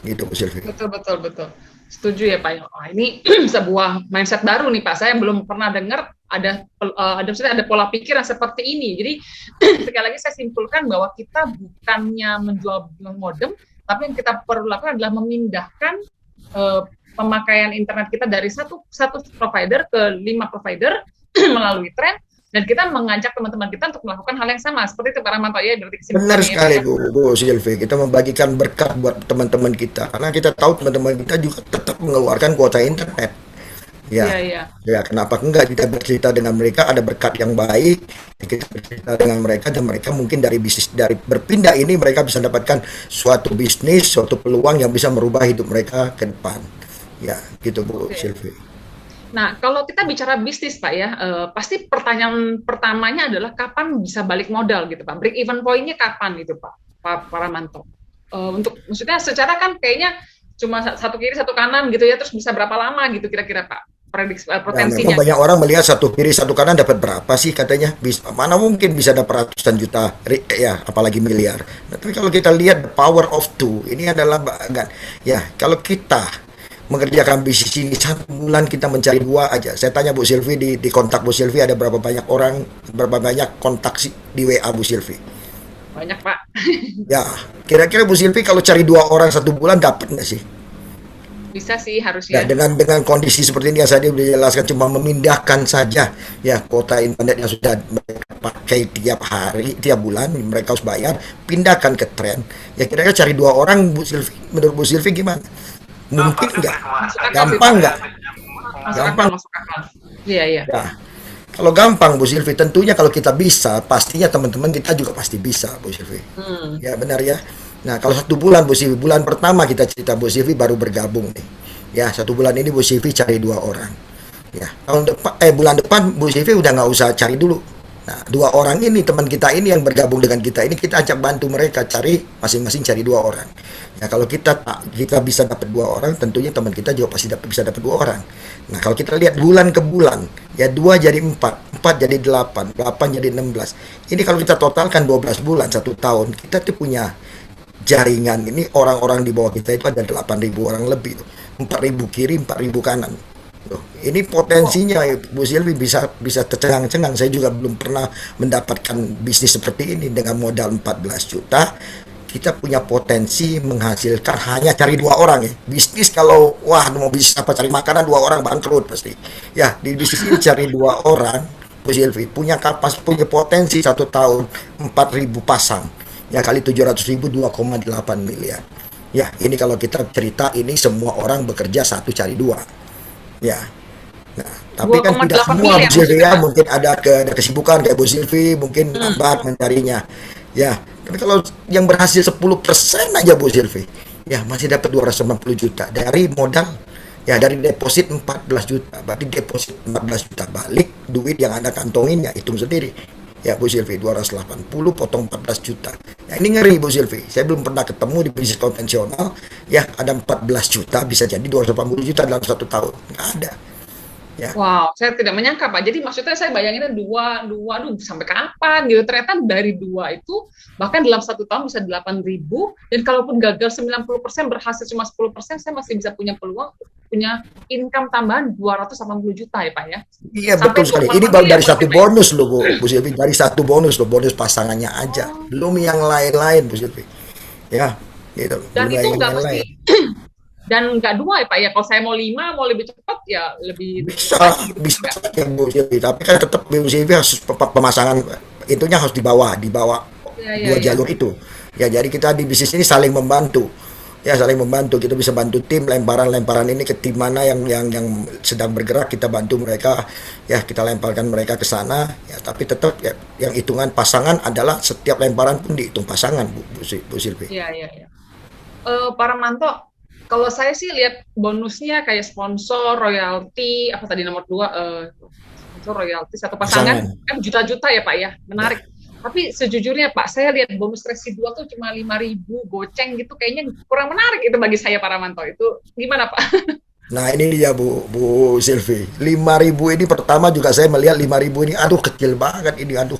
gitu Bu Silvi. Betul, betul, betul. Setuju ya Pak. Wah, ini sebuah mindset baru nih Pak. Saya belum pernah dengar ada pola pikir yang seperti ini. Jadi sekali lagi saya simpulkan bahwa kita bukannya menjual modem, tapi yang kita perlu lakukan adalah memindahkan uh, pemakaian internet kita dari satu satu provider ke 5 provider melalui tren, dan kita mengajak teman-teman kita untuk melakukan hal yang sama seperti itu Pak Ramanto ya, berarti Benar kesimpulannya ya Pak sekali ya. Bu Silvi, kita membagikan berkat buat teman-teman kita karena kita tahu teman-teman kita juga tetap mengeluarkan kuota internet. Ya, Iya, iya. ya kenapa enggak kita bercerita dengan mereka ada berkat yang baik, kita bercerita dengan mereka dan mereka mungkin dari bisnis dari berpindah ini mereka bisa dapatkan suatu bisnis, suatu peluang yang bisa merubah hidup mereka ke depan. Ya, gitu Bu Oke. Silvi. Nah, kalau kita bicara bisnis, Pak ya, pasti pertanyaan pertamanya adalah kapan bisa balik modal gitu, Pak. Break even point-nya kapan gitu, Pak Ramanto. Untuk maksudnya secara kan kayaknya cuma satu kiri satu kanan gitu ya, terus bisa berapa lama gitu kira-kira Pak prediksi Ya, memang potensinya banyak gitu. orang melihat satu kiri satu kanan dapat berapa sih katanya. Bisa, mana mungkin bisa dapat ratusan juta, ya apalagi miliar. Nah, tapi kalau kita lihat the power of two, ini adalah bagan. Ya, kalau kita mengerjakan bisnis ini 1 bulan kita mencari dua aja. Saya tanya Bu Silvi di kontak Bu Silvi ada berapa banyak orang, berapa banyak kontak di WA Bu Silvi. Banyak, Pak. Ya, kira-kira Bu Silvi kalau cari 2 orang 1 bulan dapat nggak sih? Bisa sih Ya, harusnya. dengan kondisi seperti ini yang saya sudah jelaskan cuma memindahkan saja ya kuota internet yang sudah mereka pakai tiap hari, tiap bulan mereka harus bayar, pindahkan ke tren. Ya kira-kira cari 2 orang Bu Silvi, menurut Bu Silvi gimana? Mungkin nggak? Masuk akal sih, Gampang Pak. nggak? Masuk akal, Gampang. masuk akal. Iya, iya. Ya, kalau gampang Bu Silvi, tentunya kalau kita bisa, pastinya teman-teman kita juga pasti bisa Bu Silvi. Hmm. Ya benar ya. Nah kalau 1 bulan Bu Silvi, bulan pertama kita cerita Bu Silvi baru bergabung nih. Ya 1 bulan ini Bu Silvi cari 2 orang. Ya tahun depan, bulan depan Bu Silvi udah nggak usah cari dulu. Nah 2 orang ini teman kita ini yang bergabung dengan kita ini kita ajak bantu mereka cari masing-masing cari 2 orang. Ya kalau kita bisa dapat 2 orang, tentunya teman kita juga pasti bisa dapat 2 orang. Nah kalau kita lihat bulan ke bulan, ya 2 jadi 4, 4 jadi 8, 8 jadi 16. Ini kalau kita totalkan 12 bulan 1 tahun, kita tuh punya jaringan ini orang-orang di bawah kita itu ada 8.000 orang lebih tuh. 4.000 kiri, 4.000 kanan. Tuh, ini Oh, potensinya Bu Silvi bisa bisa tercengang-cengang. Saya juga belum pernah mendapatkan bisnis seperti ini dengan modal 14 juta. Kita punya potensi menghasilkan hanya cari 2 orang ya. Bisnis kalau wah mau bisnis apa cari makanan 2 orang bangkrut pasti. Ya di bisnis ini cari 2 orang. Bu Silvi punya potensi 1 tahun 4.000 pasang. Ya kali 700.000 2,8 miliar. Ya ini kalau kita cerita ini semua orang bekerja satu cari dua. Ya, nah, tapi dua kan koma tidak delapan semua Bu miliar Silvi maksudnya ya, Pak. mungkin ada kesibukan kayak Bu Silvi, mungkin Hmm. lambat mencarinya. Ya, tapi kalau yang berhasil 10% aja Bu Silvi, ya masih dapat 250 juta dari modal. Ya, dari deposit 14 juta, berarti deposit 14 juta balik duit yang Anda kantongin ya hitung sendiri. Ya Bu Silvi 280 potong 14 juta. Ya ini ngeri Bu Silvi. Saya belum pernah ketemu di bisnis konvensional ya ada 14 juta bisa jadi 280 juta dalam 1 tahun. Nggak ada. Ya, Wow, saya tidak menyangka Pak. Jadi maksudnya saya bayanginnya dua, aduh sampai kapan gitu. Ternyata dari dua itu bahkan dalam 1 tahun bisa 8.000, dan kalaupun gagal 90% berhasil cuma 10%, saya masih bisa punya peluang punya income tambahan 280 juta ya Pak ya. iya betul Sampai sekali. 2,8 Ini baru miliar dari berarti satu Pak ya. bonus loh Bu Silvi. Dari satu bonus loh, bonus pasangannya aja. Oh, Belum yang lain-lain Bu Silvi. Ya, gitu. Dan Belum itu yang nggak mesti lain. dan nggak dua ya Pak ya. Kalau saya mau 5, mau lebih cepat ya lebih cepat Bisa, lagi gitu bisa enggak. saja Bu Silvi, tapi kan tetap Bu Silvi harus pemasangan itunya harus dibawa Iya iya dua iya. jalur itu. Ya jadi kita di bisnis ini saling membantu. Ya saling membantu, kita bisa bantu tim lemparan-lemparan ini ke tim mana yang sedang bergerak, kita bantu mereka, ya kita lemparkan mereka ke sana, ya tapi tetap ya, yang hitungan pasangan adalah setiap lemparan pun dihitung pasangan Bu Silvi. Iya iya iya. Pak Ramanto, kalau saya sih lihat bonusnya kayak sponsor, royalti, apa tadi nomor dua, sponsor, royalti, satu pasangan, Pasangan. kan juta-juta ya Pak ya, Ya. menarik. Tapi sejujurnya Pak, saya lihat bonus residual tuh cuma 5.000 goceng gitu, kayaknya kurang menarik itu bagi saya Pak Ramanto. Itu gimana Pak? Nah ini dia Bu Silvi, 5.000 ini pertama juga saya melihat 5.000 ini aduh kecil banget ini, aduh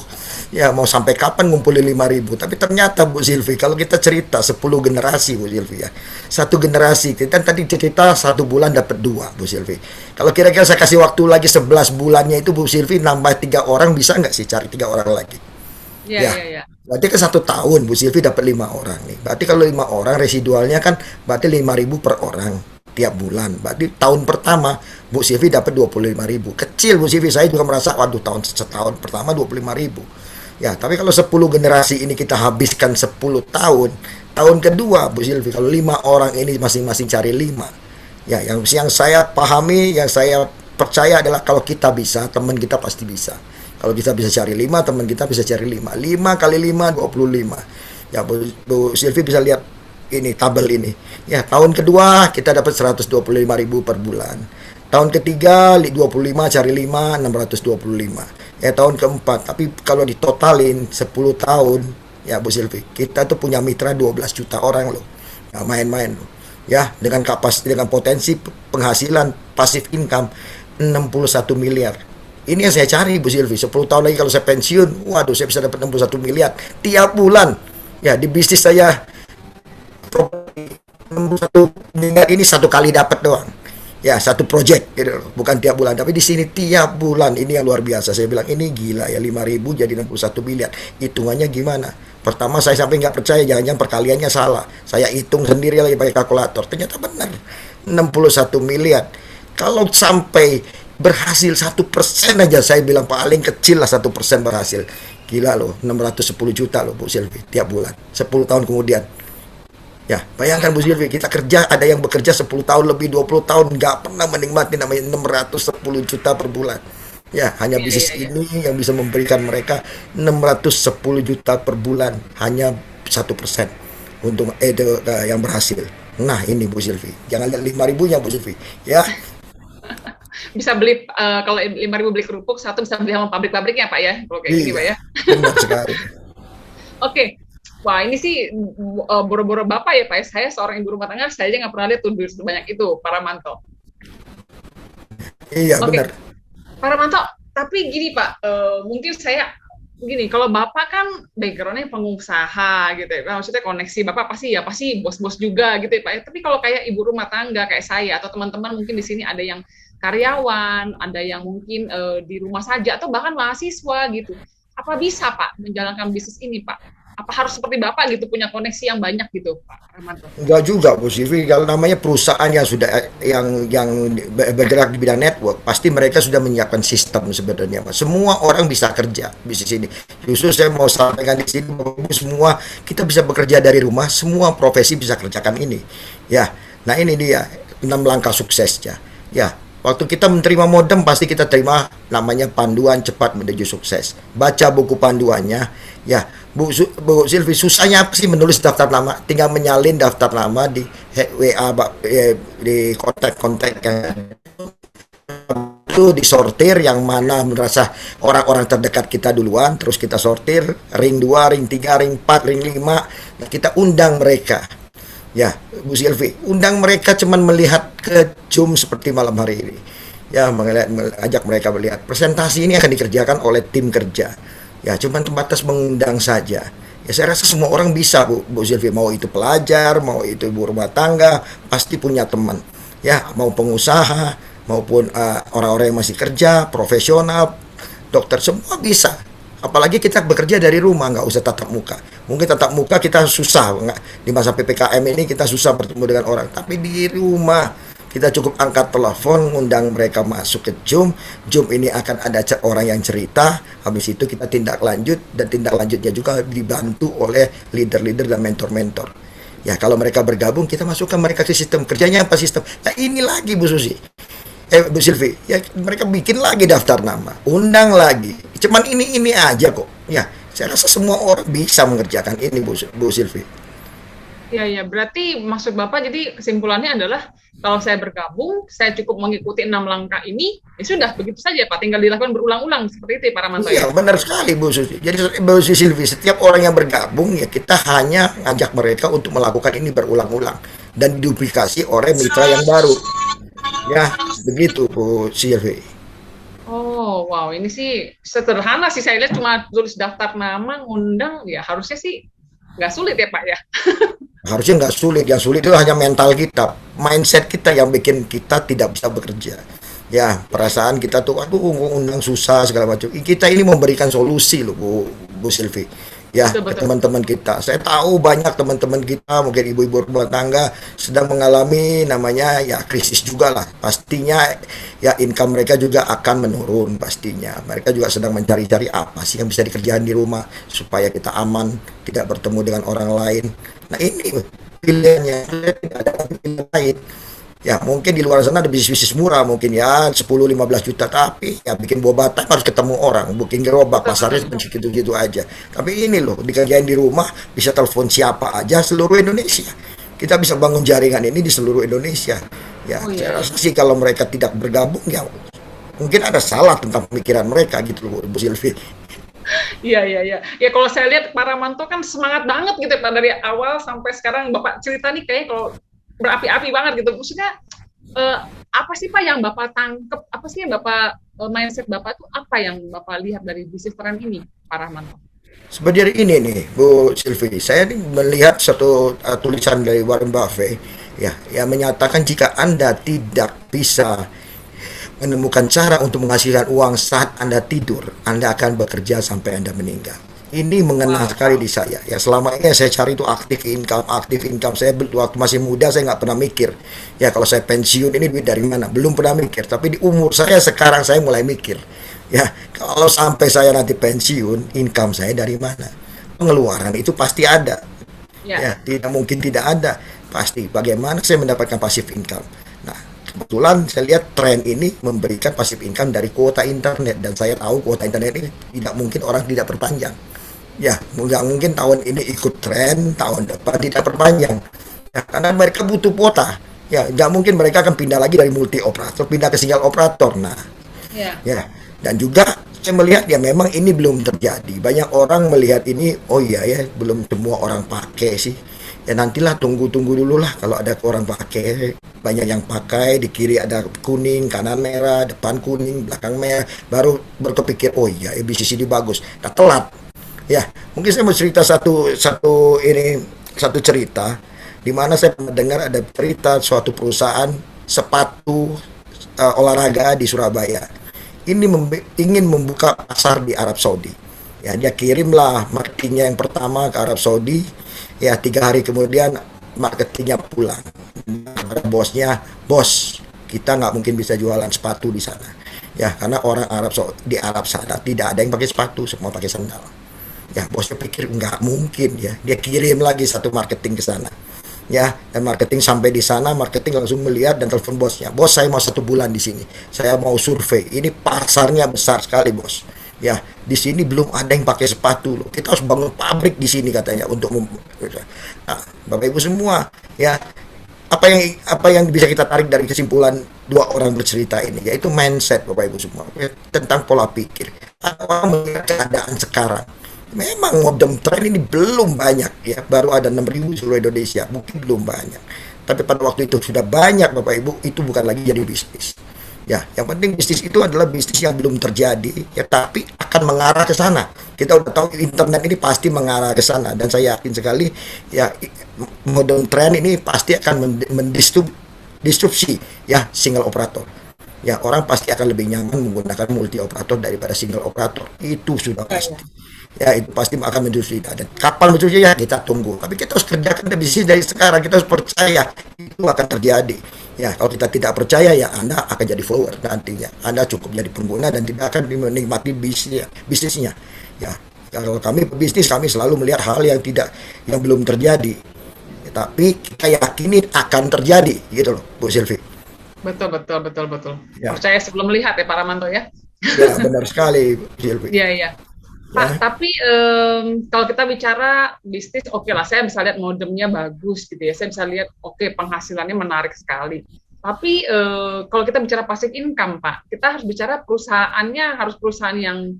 ya mau sampai kapan ngumpulin 5.000, tapi ternyata Bu Silvi kalau kita cerita 10 generasi Bu Silvi ya, satu generasi kita tadi cerita 1 bulan dapat 2 Bu Silvi, kalau kira-kira saya kasih waktu lagi 11 bulannya itu Bu Silvi nambah 3 orang, bisa nggak sih cari 3 orang lagi? Iya Ya, iya iya. berarti kan 1 tahun Bu Silvi dapat 5 orang nih. Berarti kalau 5 orang residualnya kan berarti 5.000 per orang tiap bulan. Berarti tahun pertama Bu Silvi dapat 25.000. Kecil Bu Silvi, saya juga merasa waduh setahun pertama 25.000. Ya, tapi kalau 10 generasi ini kita habiskan 10 tahun, tahun kedua Bu Silvi kalau 5 orang ini masing-masing cari 5. Ya, yang saya pahami, yang saya percaya adalah kalau kita bisa, teman kita pasti bisa. Kalau kita bisa cari 5, teman kita bisa cari 5. 5 kali 5, 25. Ya, Bu Silvi bisa lihat ini, tabel ini. Ya, tahun kedua kita dapat 125.000 per bulan. Tahun ketiga 25 cari 5, 625. Ya, tahun keempat. Tapi kalau ditotalin 10 tahun, ya Bu Silvi, kita tuh punya mitra 12 juta orang loh. Ya, main-main loh. Ya, dengan potensi penghasilan pasif income 61 miliar. Ini yang saya cari Bu Silvi, 10 tahun lagi kalau saya pensiun, waduh saya bisa dapat 61 miliar tiap bulan. Ya, di bisnis saya properti 61 miliar ini satu kali dapat doang. Ya, satu project gitu loh. Bukan tiap bulan, tapi di sini tiap bulan. Ini yang luar biasa. Saya bilang ini gila ya, 5.000 jadi 61 miliar. Hitungannya gimana? Pertama saya sampai nggak percaya, jangan-jangan perkaliannya salah. Saya hitung sendiri lagi pakai kalkulator. Ternyata benar, 61 miliar. Kalau sampai berhasil 1% aja, saya bilang paling kecil lah 1% berhasil. Gila loh, 610 juta loh Bu Silvi tiap bulan. 10 tahun kemudian. Ya, bayangkan Bu Silvi, kita kerja, ada yang bekerja 10 tahun lebih, 20 tahun, nggak pernah menikmati namanya 610 juta per bulan. Ya, hanya Iya bisnis iya iya. ini yang bisa memberikan mereka 610 juta per bulan, hanya 1% untuk yang berhasil. Nah, ini Bu Silvi. Jangan lihat 5.000-nya Bu Silvi. Ya, Bisa beli kalau 5.000 beli kerupuk, satu bisa beli sama pabrik-pabriknya Pak ya, kalau kayak gini Pak iya, ya. benar sekali. Oke. Wah, ini sih boro-boro Bapak ya Pak ya. Saya seorang ibu rumah tangga, saya aja nggak pernah lihat tuh duit sebanyak itu, Pak Ramanto. Iya, Oke, benar. Pak Ramanto, tapi gini Pak, mungkin saya gini, kalau Bapak kan background-nya pengusaha gitu ya, maksudnya koneksi Bapak pasti bos-bos juga gitu ya Pak ya. Tapi kalau kayak ibu rumah tangga kayak saya atau teman-teman mungkin di sini ada yang karyawan, ada yang mungkin di rumah saja atau bahkan mahasiswa gitu. Apa bisa Pak menjalankan bisnis ini Pak? Apa harus seperti Bapak gitu punya koneksi yang banyak gitu Pak Ramanto? Enggak juga Bu Silvi, kalau namanya perusahaan yang sudah yang bergerak di bidang network, pasti mereka sudah menyiapkan sistem sebenarnya, Pak. Semua orang bisa kerja di sini. Justru saya mau sampaikan di sini bahwa semua kita bisa bekerja dari rumah, semua profesi bisa kerjakan ini. Ya. Nah, ini dia 6 langkah suksesnya. Ya. Waktu kita menerima modem pasti kita terima namanya panduan cepat menuju sukses. Baca buku panduannya. Ya, Bu Silvi, susahnya apa sih menulis daftar nama? Tinggal menyalin daftar nama di WA, di kontak-kontak yang itu disortir, yang mana merasa orang-orang terdekat kita duluan, terus kita sortir ring 2, ring 3, ring 4, ring 5. Nah, kita undang mereka. Ya, Bu Silvi, undang mereka cuman melihat ke Zoom seperti malam hari ini. Ya, mengajak mereka melihat. Presentasi ini akan dikerjakan oleh tim kerja. Ya, cuman terbatas mengundang saja. Ya, saya rasa semua orang bisa, Bu Silvi. Mau itu pelajar, mau itu ibu rumah tangga, pasti punya teman. Ya, mau pengusaha, maupun orang-orang yang masih kerja, profesional, dokter, semua bisa. Apalagi kita bekerja dari rumah, nggak usah tatap muka. Mungkin tatap muka kita susah, di masa PPKM ini kita susah bertemu dengan orang. Tapi di rumah kita cukup angkat telepon, undang mereka masuk ke Zoom. Zoom ini akan ada orang yang cerita. Habis itu kita tindak lanjut, dan tindak lanjutnya juga dibantu oleh leader-leader dan mentor-mentor. Ya kalau mereka bergabung, kita masukkan mereka ke sistem. Kerjanya apa sistem? Ya ini lagi Bu Susi. Bu Silvi, ya mereka bikin lagi daftar nama, undang lagi. Cuman ini aja kok. Ya, saya rasa semua orang bisa mengerjakan ini, Bu Silvi. Ya, ya, berarti maksud Bapak jadi kesimpulannya adalah kalau saya bergabung, saya cukup mengikuti 6 langkah ini, ya sudah begitu saja Pak, tinggal dilakukan berulang-ulang seperti itu ya Pak Ramanto Iya, ya. benar sekali Bu Susi. Jadi Bu Silvi, setiap orang yang bergabung ya kita hanya ngajak mereka untuk melakukan ini berulang-ulang dan diduplikasi oleh mitra yang baru. Ya, begitu Bu Silvi. Oh, wow, ini sih sederhana sih, saya lihat cuma tulis daftar nama, ngundang, ya harusnya sih nggak sulit ya Pak ya. Harusnya nggak sulit, yang sulit itu hanya mental kita, mindset kita yang bikin kita tidak bisa bekerja. Ya, perasaan kita tuh, aduh undang susah segala macam. Kita ini memberikan solusi loh Bu Silvi. Ya, Betul, ke betul. teman-teman kita. Saya tahu banyak teman-teman kita, mungkin ibu-ibu rumah tangga sedang mengalami namanya ya krisis juga lah. Pastinya ya income mereka juga akan menurun pastinya. Mereka juga sedang mencari-cari apa sih yang bisa dikerjakan di rumah supaya kita aman, tidak bertemu dengan orang lain. Nah ini pilihannya, tidak ada pilihan lain. Ya mungkin di luar sana ada bisnis-bisnis murah mungkin ya 10-15 juta, tapi ya bikin buah batang harus ketemu orang, bikin gerobak Betul, pasarnya betul. gitu-gitu aja. Tapi ini loh dikerjain di rumah, bisa telepon siapa aja seluruh Indonesia. Kita bisa bangun jaringan ini di seluruh Indonesia. Ya Oh iya, saya iya. rasa sih kalau mereka tidak bergabung ya mungkin ada salah tentang pemikiran mereka gitu loh Bu Silvi. Iya, iya, iya. Ya kalau saya lihat Pak Ramanto kan semangat banget gitu ya Pak, dari awal sampai sekarang Bapak cerita nih kayak kalau berapi-api banget gitu. Maksudnya eh, apa sih Pak yang Bapak tangkep? Apa sih yang Bapak mindset Bapak tuh apa yang Bapak lihat dari bisnis tren ini, Pak Ramanto? Sebenarnya ini nih Bu Silvi, saya ini melihat satu tulisan dari Warren Buffett ya yang menyatakan jika Anda tidak bisa menemukan cara untuk menghasilkan uang saat Anda tidur, Anda akan bekerja sampai Anda meninggal. Ini mengena Wow, sekali di saya. Ya selama ini saya cari itu aktif income. Saya waktu masih muda saya nggak pernah mikir. Ya kalau saya pensiun ini duit dari mana? Belum pernah mikir. Tapi di umur saya sekarang saya mulai mikir. Ya kalau sampai saya nanti pensiun, income saya dari mana? Pengeluaran itu pasti ada. ya, Ya, tidak mungkin tidak ada. Pasti. Bagaimana saya mendapatkan passive income? Nah, kebetulan saya lihat tren ini memberikan passive income dari kuota internet, dan saya tahu kuota internet ini tidak mungkin orang tidak perpanjang. Ya, nggak mungkin tahun ini ikut tren, tahun depan tidak perpanjang. Ya, karena mereka butuh kuota. Ya, nggak mungkin mereka akan pindah lagi dari multi operator, pindah ke single operator. Nah, ya, ya, dan juga saya melihat ya memang ini belum terjadi. Banyak orang melihat ini, oh iya ya, belum semua orang pakai sih. Ya nantilah tunggu-tunggu dulu lah kalau ada orang pakai. Banyak yang pakai, di kiri ada kuning, kanan merah, depan kuning, belakang merah. Baru berkepikir, oh iya ya, bisnis ini bagus. Nah, telat. Ya, mungkin saya mau cerita satu cerita di mana saya pernah dengar ada cerita suatu perusahaan sepatu olahraga di Surabaya. Ini ingin membuka pasar di Arab Saudi. Ya, dia kirimlah marketingnya yang pertama ke Arab Saudi. Ya, 3 hari kemudian marketingnya pulang. Kepada bosnya, bos, kita nggak mungkin bisa jualan sepatu di sana. Ya, karena orang Arab Saudi di Arab sana tidak ada yang pakai sepatu, semua pakai sandal. Ya, bosnya pikir nggak mungkin ya. Dia kirim lagi satu marketing ke sana. Ya, dan marketing sampai di sana, marketing langsung melihat dan telepon bosnya. Bos, saya mau 1 bulan di sini. Saya mau survei. Ini pasarnya besar sekali, bos. Ya, di sini belum ada yang pakai sepatu loh. Kita harus bangun pabrik di sini katanya untuk nah, Bapak Ibu semua, ya apa yang bisa kita tarik dari kesimpulan dua orang bercerita ini, yaitu mindset Bapak Ibu semua, ya, tentang pola pikir. Orang melihat keadaan sekarang, memang modern trend ini belum banyak ya, baru ada 6.000 seluruh Indonesia, mungkin belum banyak. Tapi pada waktu itu sudah banyak Bapak Ibu, itu bukan lagi jadi bisnis. Ya, yang penting bisnis itu adalah bisnis yang belum terjadi, ya, tapi akan mengarah ke sana. Kita udah tahu internet ini pasti mengarah ke sana, dan saya yakin sekali ya modern trend ini pasti akan disrupsi ya single operator. Ya, orang pasti akan lebih nyaman menggunakan multi operator daripada single operator. Itu sudah ya, ya. pasti. ya itu pasti akan menyusui. Dan kapan menyusui ya kita tunggu. Tapi kita harus kerjakan bisnis dari sekarang. Kita harus percaya itu akan terjadi. Ya, kalau kita tidak percaya ya Anda akan jadi follower nantinya. Anda cukup jadi pengguna dan tidak akan menikmati bisnisnya. Ya, kalau kami pebisnis kami selalu melihat hal yang belum terjadi. Ya, tapi kita yakini akan terjadi gitu loh, Bu Silvi. Betul, betul, betul, betul. Ya, Percaya sebelum melihat ya Pak Ramanto ya. ya benar sekali, Bu Silvi. Iya, iya. Pak, Ya, tapi kalau kita bicara bisnis, oke lah, saya bisa lihat modemnya bagus gitu ya. Saya bisa lihat, oke, penghasilannya menarik sekali. Tapi kalau kita bicara passive income, Pak, kita harus bicara perusahaannya harus perusahaan yang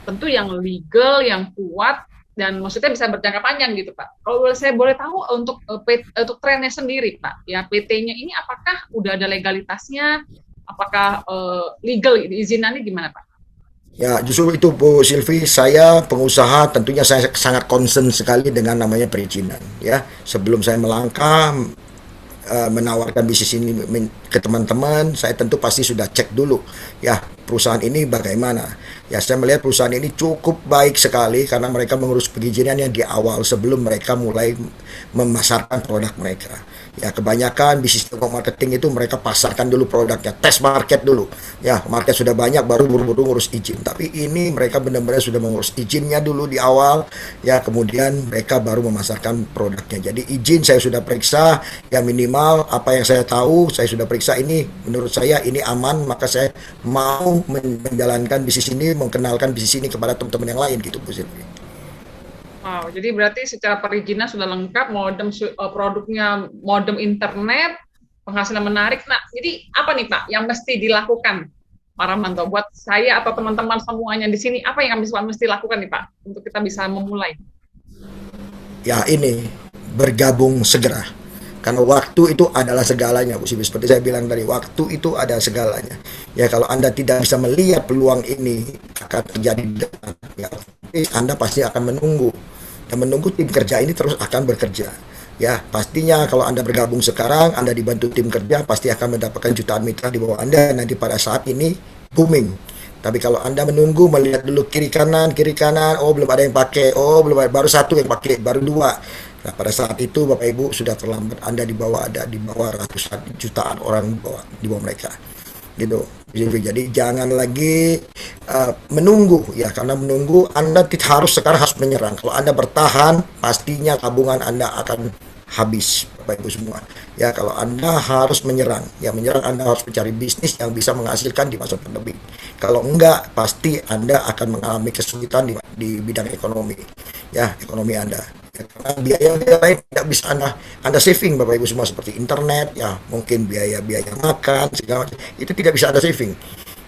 tentu yang legal, yang kuat, dan maksudnya bisa berjangka panjang gitu, Pak. Kalau saya boleh tahu untuk trennya sendiri, Pak, ya PT-nya ini apakah udah ada legalitasnya? Apakah legal, izinannya gimana, Pak? ya justru itu Bu Silvi, saya pengusaha tentunya saya sangat concern sekali dengan namanya perizinan. Ya, sebelum saya melangkah menawarkan bisnis ini ke teman-teman, saya tentu pasti sudah cek dulu ya perusahaan ini bagaimana. Ya saya melihat perusahaan ini cukup baik sekali karena mereka mengurus perizinannya di awal sebelum mereka mulai memasarkan produk mereka. Ya kebanyakan bisnis network marketing itu mereka pasarkan dulu produknya, tes market dulu. Ya market sudah banyak baru buru-buru ngurus izin. Tapi ini mereka benar-benar sudah mengurus izinnya dulu di awal. Ya kemudian mereka baru memasarkan produknya. Jadi izin saya sudah periksa, ya minimal apa yang saya tahu saya sudah periksa ini menurut saya ini aman, maka saya mau menjalankan bisnis ini, mengenalkan bisnis ini kepada teman-teman yang lain gitu Bu Silvi. Wow, jadi berarti secara perizinan sudah lengkap, produknya modem internet, penghasilan menarik. Nah, jadi apa nih Pak yang mesti dilakukan Pak Ramanto buat saya atau teman-teman semuanya di sini, apa yang mesti lakukan nih Pak untuk kita bisa memulai? Ya ini bergabung segera. Karena waktu itu adalah segalanya, Bu Sibi. Seperti saya bilang tadi, waktu itu ada segalanya. Ya kalau Anda tidak bisa melihat peluang ini akan terjadi di depan, ya Anda pasti akan menunggu. Dan menunggu tim kerja ini terus akan bekerja. Ya pastinya kalau Anda bergabung sekarang, Anda dibantu tim kerja, pasti akan mendapatkan jutaan mitra di bawah Anda nanti pada saat ini booming. Tapi kalau Anda menunggu melihat dulu kiri kanan, oh belum ada yang pakai, oh belum ada, baru satu yang pakai, baru dua. Nah, pada saat itu Bapak Ibu sudah terlambat. Anda ada di bawah ratusan jutaan orang di bawah mereka. Gitu. Jadi jangan lagi menunggu ya, karena menunggu Anda harus sekarang harus menyerang. Kalau Anda bertahan, pastinya tabungan Anda akan habis Bapak Ibu semua. Ya kalau Anda harus menyerang, ya menyerang Anda harus mencari bisnis yang bisa menghasilkan di masa pandemi. Kalau enggak, pasti Anda akan mengalami kesulitan di bidang ekonomi. Ya, ekonomi Anda. Ya, karena biaya-biaya lain tidak bisa Anda saving Bapak Ibu semua seperti internet, ya mungkin biaya-biaya makan segala macam. Itu tidak bisa Anda saving.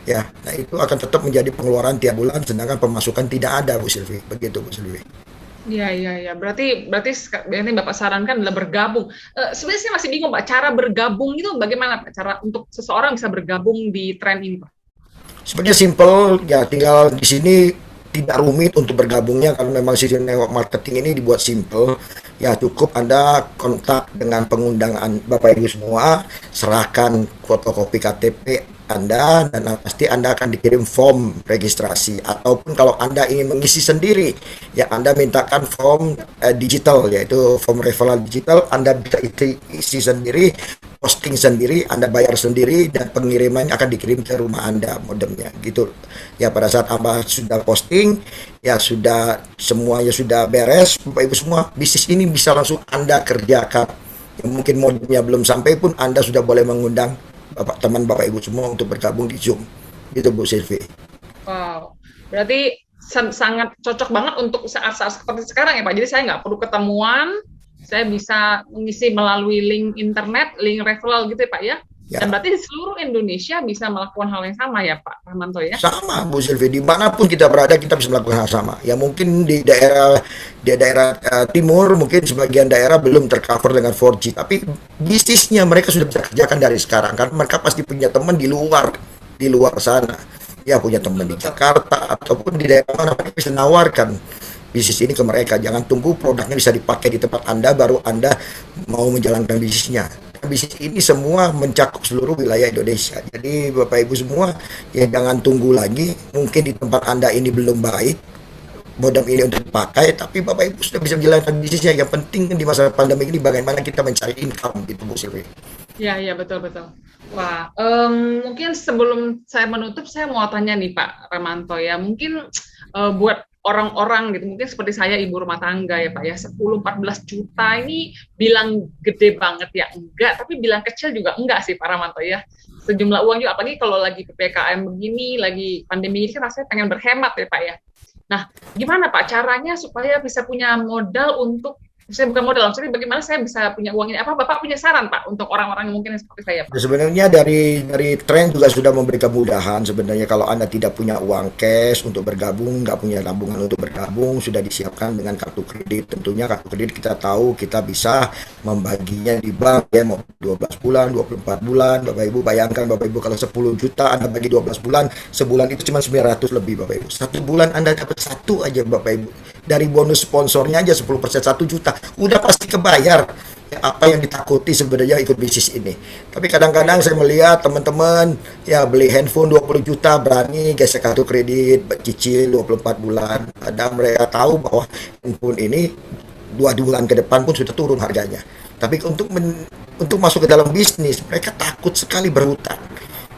Ya, nah itu akan tetap menjadi pengeluaran tiap bulan sedangkan pemasukan tidak ada Bu Silvi. Begitu Bu Silvi. Iya, iya, iya. Berarti Bapak sarankan adalah bergabung. Sebenarnya saya masih bingung, Pak. Cara bergabung itu bagaimana, Pak? Cara untuk seseorang bisa bergabung di tren ini, Pak? Sebenarnya simple, ya tinggal di sini tidak rumit untuk bergabungnya karena memang sistem network marketing ini dibuat simple. Ya cukup Anda kontak dengan pengundangan Bapak Ibu semua, serahkan fotokopi KTP Anda dan pasti Anda akan dikirim form registrasi ataupun kalau Anda ingin mengisi sendiri ya Anda mintakan form digital yaitu form referral digital Anda bisa isi sendiri, posting sendiri, Anda bayar sendiri dan pengiriman akan dikirim ke rumah Anda modemnya gitu. Ya pada saat Anda sudah posting ya sudah semuanya sudah beres Bapak Ibu semua, bisnis ini bisa langsung Anda kerjakan. Ya, mungkin modemnya belum sampai pun Anda sudah boleh mengundang teman Bapak Ibu semua untuk bergabung di Zoom. Gitu Bu Silvi. Wow, berarti sangat cocok banget untuk saat-saat seperti sekarang ya Pak. Jadi saya nggak perlu ketemuan, saya bisa mengisi melalui link internet, link referral gitu ya Pak ya. Ya. Dan berarti di seluruh Indonesia bisa melakukan hal yang sama ya Pak Ramanto ya? Sama Bu Silvi, dimanapun kita berada kita bisa melakukan hal sama. Ya mungkin di daerah timur mungkin sebagian daerah belum tercover dengan 4G, tapi bisnisnya mereka sudah bisa kerjakan dari sekarang karena mereka pasti punya teman di luar sana. Ya punya teman di Jakarta ataupun di daerah mana mereka bisa menawarkan bisnis ini ke mereka. Jangan tunggu produknya bisa dipakai di tempat Anda baru Anda mau menjalankan bisnisnya. Bisnis ini semua mencakup seluruh wilayah Indonesia. Jadi Bapak Ibu semua ya jangan tunggu lagi. Mungkin di tempat Anda ini belum baik, modem ini untuk dipakai, tapi Bapak Ibu sudah bisa menjalankan bisnisnya. Yang penting kan di masa pandemi ini bagaimana kita mencari income gitu Bu Silvi. Ya, ya, betul, betul. Wah, mungkin sebelum saya menutup, saya mau tanya nih Pak Ramanto ya, mungkin buat orang-orang gitu, mungkin seperti saya ibu rumah tangga ya Pak ya, 10-14 juta ini bilang gede banget ya, enggak, tapi bilang kecil juga enggak sih Pak Ramanto ya. Sejumlah uang juga, apalagi kalau lagi PPKM begini, lagi pandemi ini kan rasanya pengen berhemat ya Pak ya. Nah, gimana Pak caranya supaya bisa punya modal untuk saya bukan modal, maksudnya bagaimana saya bisa punya uang ini? Apa Bapak punya saran Pak untuk orang-orang yang mungkin seperti saya Pak? Ya, sebenarnya dari tren juga sudah memberi kemudahan sebenarnya kalau Anda tidak punya uang cash untuk bergabung, nggak punya tabungan untuk bergabung, sudah disiapkan dengan kartu kredit. Tentunya kartu kredit kita tahu kita bisa membaginya di bank ya mau 12 bulan, 24 bulan. Bapak Ibu bayangkan Bapak Ibu kalau 10 juta Anda bagi 12 bulan, sebulan itu cuma 900 lebih Bapak Ibu. Satu bulan Anda dapat satu aja Bapak Ibu. Dari bonus sponsornya aja 10% 1 juta, udah pasti kebayar apa yang ditakuti sebenarnya ikut bisnis ini. Tapi kadang-kadang saya melihat teman-teman ya beli handphone 20 juta berani gesek kartu kredit cicil 24 bulan. Padahal mereka tahu bahwa handphone ini 2 bulan ke depan pun sudah turun harganya. Tapi untuk masuk ke dalam bisnis mereka takut sekali berhutang.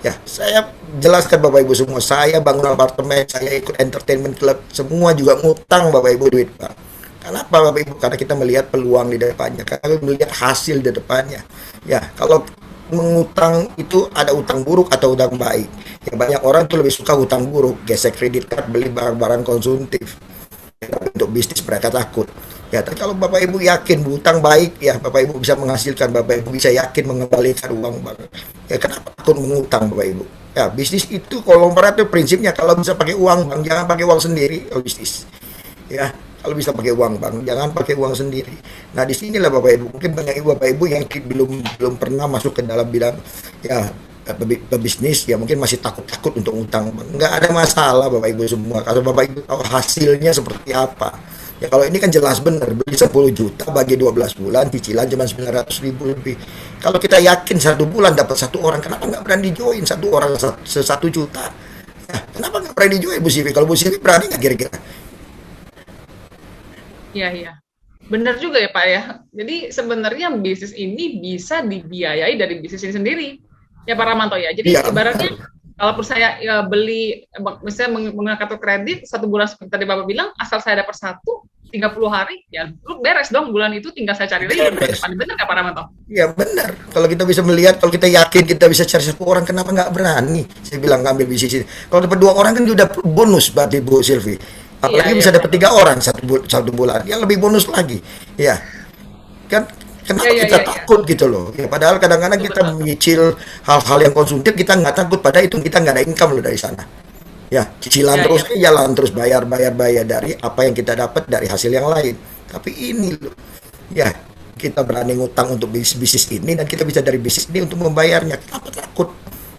Ya, saya jelaskan Bapak Ibu semua, saya bangun apartemen, saya ikut entertainment club, semua juga ngutang Bapak Ibu duit, Pak. Kenapa Bapak Ibu? Karena kita melihat peluang di depannya, karena melihat hasil di depannya. Ya, kalau mengutang itu ada utang buruk atau utang baik. Ya, banyak orang tuh lebih suka utang buruk, gesek kredit card, beli barang-barang konsumtif. Ya, untuk bisnis mereka takut. Ya, tapi kalau Bapak Ibu yakin berutang baik, ya Bapak Ibu bisa menghasilkan, Bapak Ibu bisa yakin mengembalikan uang Bapak. Ya, kenapa takut mengutang Bapak Ibu? Ya, bisnis itu konglomerat itu prinsipnya kalau bisa pakai uang Bang, jangan pakai uang sendiri kalau bisnis. Ya, kalau bisa pakai uang Bang, jangan pakai uang sendiri. Nah, disinilah Bapak Ibu, mungkin banyak Ibu Bapak Ibu yang belum belum pernah masuk ke dalam bidang ya pebisnis ya mungkin masih takut-takut untuk utang. Nggak ada masalah Bapak Ibu semua. Kalau Bapak Ibu tahu hasilnya seperti apa. Ya kalau ini kan jelas benar, beli 10 juta bagi 12 bulan, cicilan cuma 900 ribu lebih. Kalau kita yakin 1 bulan dapat satu orang, kenapa nggak berani join satu orang 1 juta? Ya, kenapa nggak berani join Bu Sivi? Kalau Bu Sivi berani nggak kira-kira? Iya, iya. Benar juga ya Pak ya. Jadi sebenarnya bisnis ini bisa dibiayai dari bisnis ini sendiri. Ya Pak Ramanto ya. Jadi Iya, ibaratnya kalaupun saya ya, beli misalnya menggunakan kartu kredit 1 bulan seperti tadi Bapak bilang, asal saya dapat 30 hari, ya lu beres dong bulan itu tinggal saya cari lagi bulan beres. depan. Benar nggak Pak Ramanto? Ya benar. Kalau kita bisa melihat, kalau kita yakin kita bisa cari satu orang, kenapa nggak berani? Saya bilang ngambil bisnis ini. Kalau dapat 2 orang kan sudah bonus berarti Bu Silvi. Iya, Apalagi iya, bisa dapat betul. 3 orang satu bulan, yang lebih bonus lagi. Ya, kan Iya, kenapa iya, kita iya, iya. takut gitu loh? Ya, padahal kadang-kadang Betul, kita betul. menyicil hal-hal yang konsumtif kita nggak takut, pada itu kita nggak ada income loh dari sana. Ya, cicilan Iya, iya, terus jalan terus bayar dari apa yang kita dapat dari hasil yang lain. Tapi ini loh, ya kita berani ngutang untuk bisnis ini dan kita bisa dari bisnis ini untuk membayarnya. Kenapa takut?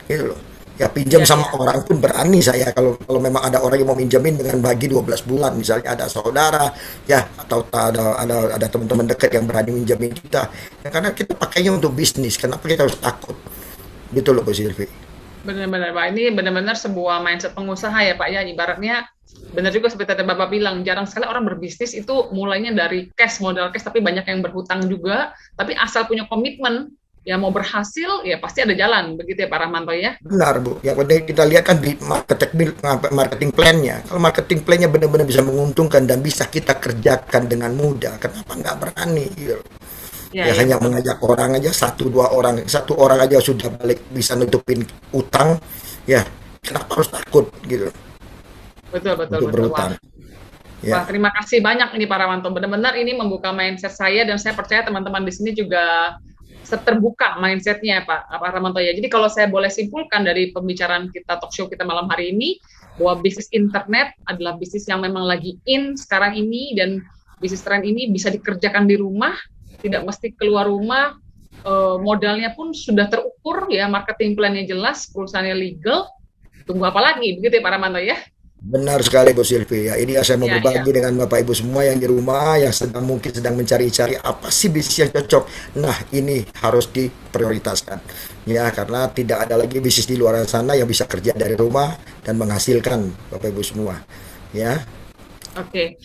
Gitu loh. Ya pinjam iya, sama iya. orang pun berani saya kalau kalau memang ada orang yang mau minjemin dengan bagi 12 bulan misalnya ada saudara ya atau ada teman-teman dekat yang berani minjemin kita. Ya, karena kita pakainya untuk bisnis. Kenapa kita harus takut? Gitu loh Bu Silvi. Benar-benar Pak. Ini benar-benar sebuah mindset pengusaha ya Pak ya. Ibaratnya benar juga seperti tadi Bapak bilang, jarang sekali orang berbisnis itu mulainya dari cash, modal cash, tapi banyak yang berhutang juga. Tapi asal punya komitmen, ya mau berhasil, ya pasti ada jalan. Begitu ya Pak Rahmanto ya. Benar Bu, yang penting kita lihat kan di marketing plan-nya. Kalau marketing plan-nya benar-benar bisa menguntungkan dan bisa kita kerjakan dengan mudah, kenapa nggak berani? Gitu. Ya, Ya ya hanya betul. mengajak orang aja, 1 2 orang, 1 orang aja sudah balik bisa nutupin utang, ya kenapa harus takut gitu Betul, betul, untuk betul. Wah, berutang? wah, Ya, terima kasih banyak ini Pak Rahmanto. Benar-benar ini membuka mindset saya dan saya percaya teman-teman di sini juga terbuka mindsetnya Pak Rahmanto ya. Jadi kalau saya boleh simpulkan dari pembicaraan kita talk show kita malam hari ini bahwa bisnis internet adalah bisnis yang memang lagi in sekarang ini dan bisnis tren ini bisa dikerjakan di rumah, tidak mesti keluar rumah, modalnya pun sudah terukur ya, marketing plan-nya jelas, perusahaannya legal. Tunggu apa lagi? Begitu ya Pak Rahmanto ya. benar sekali Bu Silvi. Ya, ini saya mau Ya, ya. berbagi dengan Bapak Ibu semua yang di rumah yang mungkin sedang mencari-cari apa sih bisnis yang cocok. Nah, ini harus diprioritaskan. Ya, karena tidak ada lagi bisnis di luar sana yang bisa kerja dari rumah dan menghasilkan Bapak Ibu semua. Ya, Oke.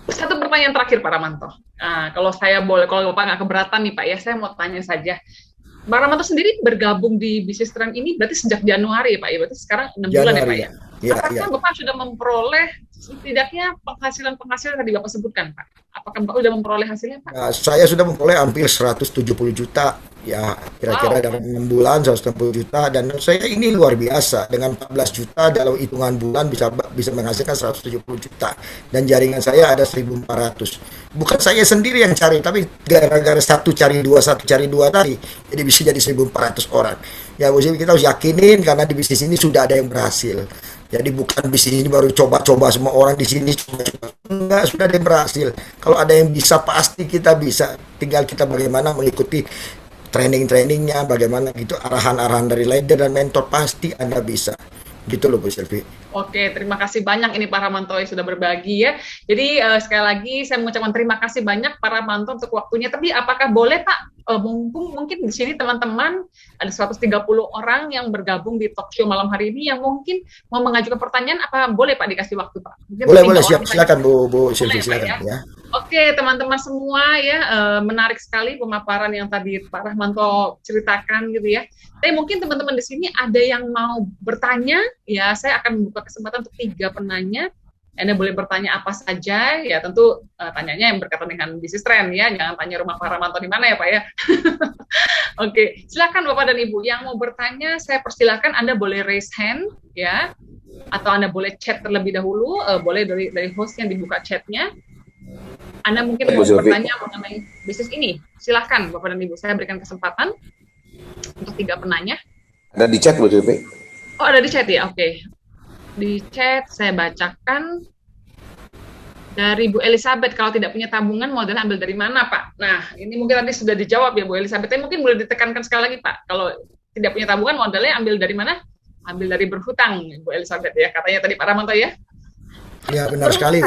Satu pertanyaan terakhir Pak Ramanto. Nah, kalau saya boleh, kalau Bapak nggak keberatan nih Pak ya, saya mau tanya saja. Pak Ramanto sendiri bergabung di bisnis tren ini berarti sejak Januari ya Pak ya, berarti sekarang 6 bulan ya Pak Januari ya. ya. Ya, Apakah ya. Bapak sudah memperoleh setidaknya penghasilan-penghasilan tadi Bapak sebutkan Pak? Apakah Bapak sudah memperoleh hasilnya Pak? Nah, saya sudah memperoleh hampir 170 juta ya kira-kira Wow. dalam 6 bulan 160 juta dan menurut saya ini luar biasa dengan 14 juta dalam hitungan bulan bisa bisa menghasilkan 170 juta dan jaringan saya ada 1.400. Bukan saya sendiri yang cari tapi gara-gara satu cari dua tadi jadi bisa jadi 1.400 orang. Ya kita harus yakinin karena di bisnis ini sudah ada yang berhasil. Jadi bukan bisnis ini baru coba-coba semua orang di sini coba-coba. Enggak, sudah ada yang berhasil. Kalau ada yang bisa pasti kita bisa. Tinggal kita bagaimana mengikuti training-trainingnya, bagaimana gitu arahan-arahan dari leader dan mentor pasti Anda bisa. Gitu loh Bu Silvi. Oke, terima kasih banyak ini Pak Ramanto yang sudah berbagi ya. Jadi sekali lagi saya mengucapkan terima kasih banyak Pak Ramanto untuk waktunya. Tapi apakah boleh Pak, mungkin di sini teman-teman ada 130 orang yang bergabung di talk show malam hari ini yang mungkin mau mengajukan pertanyaan, apa boleh Pak dikasih waktu Pak? Mungkin Boleh, 3 boleh, orang siap. saja. Silakan Bu Boleh Silvi, ya Pak silakan ya? ya. Oke, teman-teman semua ya, menarik sekali pemaparan yang tadi Pak Rahmanto ceritakan gitu ya. Tapi mungkin teman-teman di sini ada yang mau bertanya, ya saya akan membuka kesempatan untuk 3 penanya. Anda boleh bertanya apa saja, ya tentu tanyanya yang berkaitan dengan bisnis tren ya, jangan tanya rumah Pak Rahmanto di mana ya Pak ya. Oke, silakan Bapak dan Ibu yang mau bertanya, saya persilakan Anda boleh raise hand ya, atau Anda boleh chat terlebih dahulu, boleh dari host yang dibuka chatnya. Anda mungkin mau bertanya mengenai bisnis ini. Silahkan Bapak dan Ibu, saya berikan kesempatan untuk 3 penanya. Ada di chat Bu Silvi? Oh, ada di chat ya? Oke. Di chat saya bacakan dari Bu Elizabeth, kalau tidak punya tabungan modalnya ambil dari mana Pak? Nah, ini mungkin tadi sudah dijawab ya Bu Elizabeth, tapi mungkin boleh ditekankan sekali lagi Pak. Kalau tidak punya tabungan modalnya ambil dari mana? Ambil dari berhutang Bu Elizabeth ya, katanya tadi Pak Ramanto ya. Ya, benar sekali.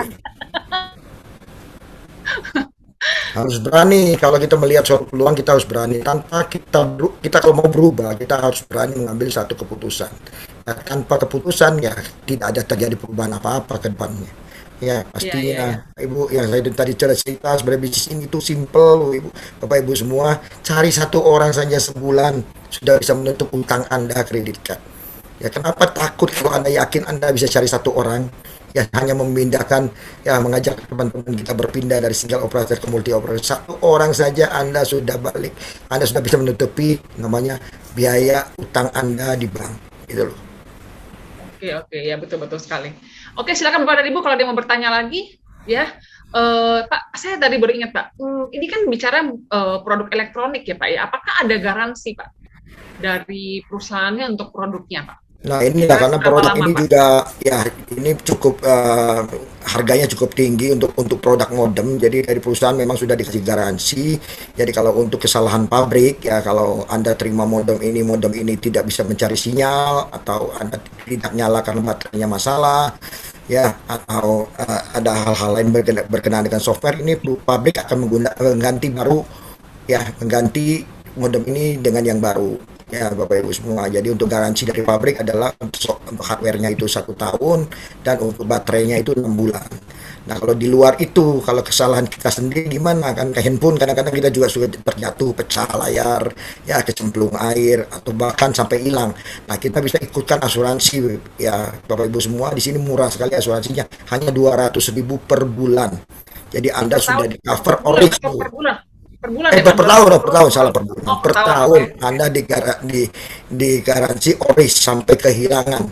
Harus berani kalau kita melihat suatu peluang kita harus berani tanpa kita kalau mau berubah kita harus berani mengambil satu keputusan. Nah, tanpa keputusan ya tidak ada terjadi perubahan apa-apa ke depannya. Ya Iya, iya, iya. pastinya Ibu yang saya tadi cerita sebenarnya bisnis ini tuh simple Ibu. Bapak Ibu semua cari satu orang saja sebulan sudah bisa menutup utang Anda kredit card. Ya kenapa takut kalau Anda yakin Anda bisa cari satu orang ya hanya memindahkan ya mengajak teman-teman kita berpindah dari single operator ke multi operator satu orang saja Anda sudah balik Anda sudah bisa menutupi namanya biaya utang Anda di bank gitu loh. Oke, oke, ya betul-betul sekali. Oke, silakan Bapak dan Ibu kalau ada yang mau bertanya lagi, ya. Pak, saya tadi beringat Pak, ini kan bicara produk elektronik ya Pak ya. Apakah ada garansi Pak dari perusahaannya untuk produknya Pak? Nah inilah Kira karena berapa produk lama ini Pak? juga ya ini cukup harganya cukup tinggi untuk produk modem. Jadi dari perusahaan memang sudah dikasih garansi. Jadi kalau untuk kesalahan pabrik ya kalau Anda terima modem ini tidak bisa mencari sinyal atau Anda tidak nyala karena baterainya masalah ya atau ada hal-hal lain berkenaan dengan software ini pabrik akan mengganti baru ya mengganti modem ini dengan yang baru. Ya Bapak Ibu semua. Jadi untuk garansi dari pabrik adalah untuk hardware-nya itu 1 tahun dan untuk baterainya itu 6 bulan. Nah kalau di luar itu, kalau kesalahan kita sendiri gimana kan ke handphone kadang-kadang kita juga suka terjatuh, pecah layar, ya kecemplung air atau bahkan sampai hilang. Nah kita bisa ikutkan asuransi ya Bapak Ibu semua di sini murah sekali asuransinya, hanya 200.000 per bulan. Jadi Anda Per sudah tahun, di per cover bulan, orange. per bulan, per bulan Eh ya Pak? per tahun, oh, per tahun Per salah tahun. per bulan. Oh, per Per tahun, tahun oke. Anda di garansi oris sampai kehilangan.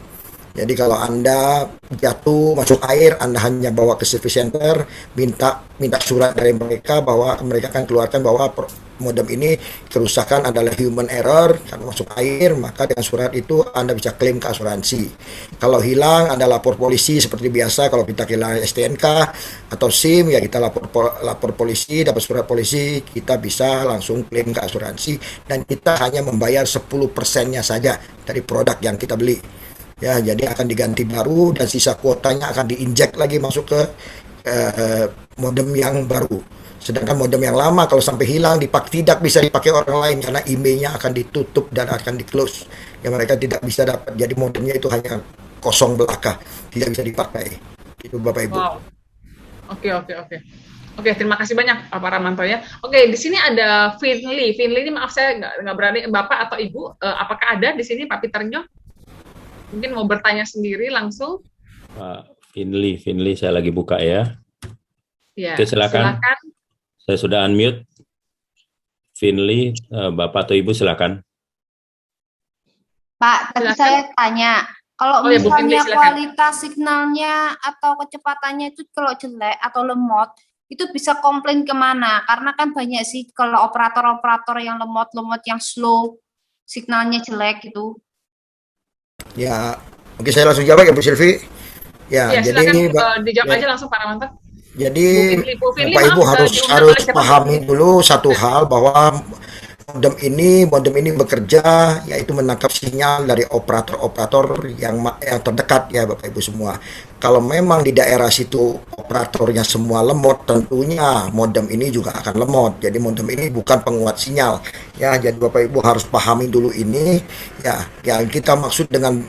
Jadi kalau Anda jatuh masuk air, Anda hanya bawa ke service center, minta surat dari mereka bahwa mereka akan keluarkan bahwa modem ini kerusakan adalah human error karena masuk air, maka dengan surat itu Anda bisa klaim ke asuransi. Kalau hilang, Anda lapor polisi seperti biasa. Kalau kita kehilangan STNK atau SIM, ya kita lapor polisi, dapat surat polisi, kita bisa langsung klaim ke asuransi dan kita hanya membayar 10%-nya saja dari produk yang kita beli. Ya, jadi akan diganti baru dan sisa kuotanya akan diinjek lagi masuk ke modem yang baru. Sedangkan modem yang lama kalau sampai hilang tidak bisa dipakai orang lain karena emailnya akan ditutup dan akan di close. Ya mereka tidak bisa dapat. Jadi modemnya itu hanya kosong belaka, tidak bisa dipakai. Itu Bapak Ibu. Wow. Oke, oke, oke. Oke, terima kasih banyak Pak Ramanto ya. Oke, di sini ada Finley. Finley ini maaf saya nggak berani Bapak atau Ibu, apakah ada di sini Pak Peternya? Mungkin mau bertanya sendiri langsung. Pak Finley, saya lagi buka ya. Ya, Oke, silakan. silakan. Saya sudah unmute. Finley, Bapak atau Ibu silakan. Pak, tadi Silakan. saya tanya, kalau Oh ya, Bu Finley, misalnya silakan. kualitas signalnya atau kecepatannya itu kalau jelek atau lemot, itu bisa komplain kemana? Karena kan banyak sih kalau operator-operator yang lemot-lemot, yang slow, signalnya jelek gitu. Ya, oke saya langsung jawab ya Bu Silvi. Ya, Ya, jadi silakan dijawab aja langsung Pak Ramanto. jadi Bu Finley Bapak Ibu maaf, harus diundang oleh siapa, Bu? pahami dulu satu hal bahwa modem ini bekerja yaitu menangkap sinyal dari operator-operator yang terdekat ya Bapak Ibu semua. Kalau memang di daerah situ operatornya semua lemot, tentunya modem ini juga akan lemot. Jadi modem ini bukan penguat sinyal. Ya, jadi Bapak Ibu harus pahami dulu ini ya. Yang kita maksud dengan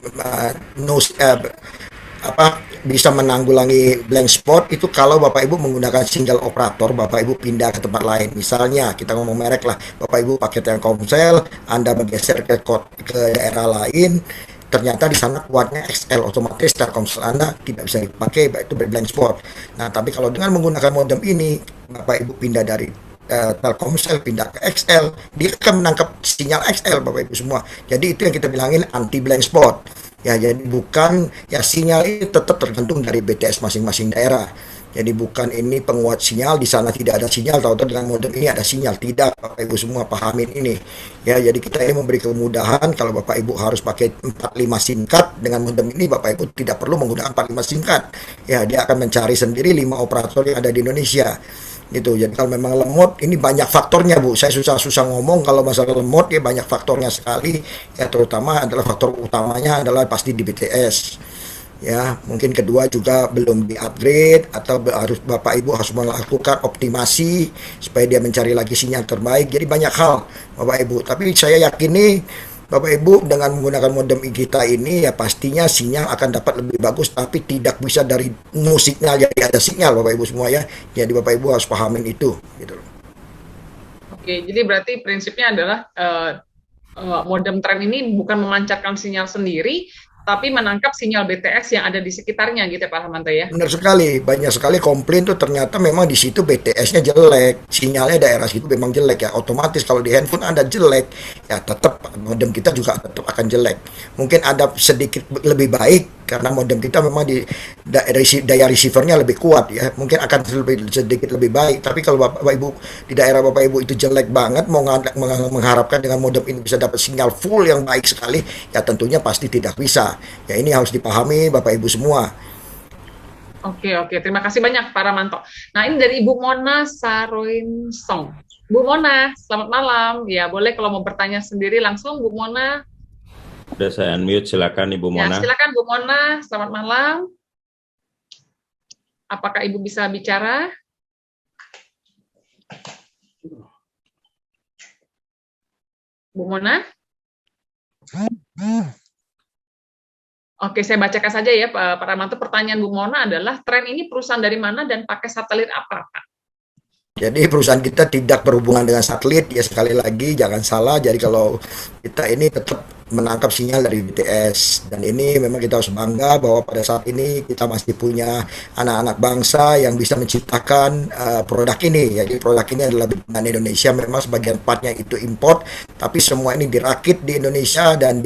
bisa menanggulangi blank spot itu kalau Bapak Ibu menggunakan single operator, Bapak Ibu pindah ke tempat lain. Misalnya kita ngomong merek lah, Bapak Ibu pakai Telkomsel, Anda bergeser ke daerah lain, ternyata di sana kuatnya XL, otomatis Telkomsel Anda tidak bisa dipakai, itu blank spot. Nah, tapi kalau dengan menggunakan modem ini, Bapak Ibu pindah dari Telkomsel pindah ke XL, dia akan menangkap sinyal XL Bapak Ibu semua. Jadi itu yang kita bilangin anti blank spot. Ya, jadi bukan ya sinyal ini tetap tergantung dari BTS masing-masing daerah. Jadi bukan ini penguat sinyal, di sana tidak ada sinyal, tahu-tahu dengan modem ini ada sinyal. Tidak, Bapak Ibu semua pahamin ini. Ya, jadi kita ini memberi kemudahan kalau Bapak Ibu harus pakai 45 SIM card dengan modem ini, Bapak Ibu tidak perlu menggunakan 45 SIM card. Ya, dia akan mencari sendiri 5 operator yang ada di Indonesia. Gitu. Jadi kalau memang lemot ini banyak faktornya Bu, saya susah-susah ngomong kalau masalah lemot ya banyak faktornya sekali ya, terutama adalah faktor utamanya adalah pasti di BTS ya, mungkin kedua juga belum di upgrade atau harus Bapak Ibu harus melakukan optimasi supaya dia mencari lagi sinyal terbaik. Jadi banyak hal Bapak Ibu, tapi saya yakin nih Bapak Ibu dengan menggunakan modem kita ini ya pastinya sinyal akan dapat lebih bagus, tapi tidak bisa dari no signal jadi ada sinyal Bapak Ibu semua ya. Jadi Bapak Ibu harus pahamin itu gitu. Oke, jadi berarti prinsipnya adalah modem tren ini bukan memancarkan sinyal sendiri, tapi menangkap sinyal BTS yang ada di sekitarnya gitu ya Pak Ramanto ya. Benar sekali, banyak sekali komplain tuh ternyata memang di situ BTS-nya jelek, sinyalnya daerah situ memang jelek ya. Otomatis kalau di handphone Anda jelek, ya tetap modem kita juga tetap akan jelek. Mungkin ada sedikit lebih baik karena modem kita memang di daya receivernya lebih kuat ya. Mungkin akan sedikit lebih baik. Tapi kalau Bapak Ibu di daerah Bapak Ibu itu jelek banget, mau mengharapkan dengan modem ini bisa dapat sinyal full yang baik sekali, ya tentunya pasti tidak bisa. Ya ini harus dipahami Bapak Ibu semua. Oke, terima kasih banyak Pak Ramanto. Nah ini dari Ibu Mona Saroinsong. Bu Mona, selamat malam. Ya boleh kalau mau bertanya sendiri langsung Bu Mona. Sudah saya unmute, silakan Ibu Mona. Ya, silakan Bu Mona, selamat malam. Apakah Ibu bisa bicara? Bu Mona? Oke, saya bacakan saja ya Pak Ramanto. Pertanyaan Bu Mona adalah, tren ini perusahaan dari mana dan pakai satelit apa, Pak? Jadi perusahaan kita tidak berhubungan dengan satelit, ya sekali lagi jangan salah. Jadi kalau kita ini tetap menangkap sinyal dari BTS, dan ini memang kita harus bangga bahwa pada saat ini kita masih punya anak-anak bangsa yang bisa menciptakan produk ini. Jadi produk ini adalah bikinan Indonesia, memang sebagian partnya itu import, tapi semua ini dirakit di Indonesia dan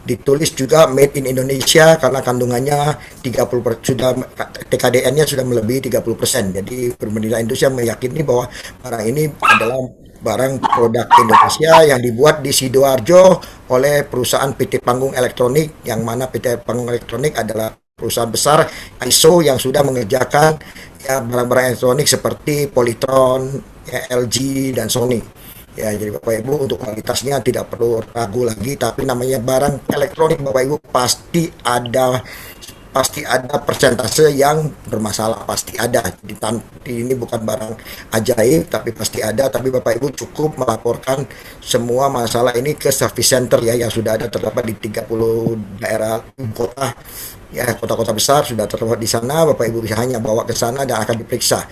ditulis juga made in Indonesia karena kandungannya 30% sudah, TKDN-nya sudah melebihi 30%. Jadi pemerintah Indonesia meyakini bahwa barang ini adalah barang produk Indonesia yang dibuat di Sidoarjo oleh perusahaan PT Panggung Elektronik, yang mana PT Panggung Elektronik adalah perusahaan besar ISO yang sudah mengerjakan ya barang-barang elektronik seperti Polytron, ya, LG dan Sony. Ya, jadi Bapak Ibu untuk kualitasnya tidak perlu ragu lagi, tapi namanya barang elektronik Bapak Ibu pasti ada persentase yang bermasalah, pasti ada. Ini bukan barang ajaib, tapi pasti ada. Tapi Bapak Ibu cukup melaporkan semua masalah ini ke service center ya, yang sudah ada terdapat di 30 daerah kota Ya, kota-kota besar sudah terdapat di sana, Bapak Ibu bisa hanya bawa ke sana dan akan diperiksa.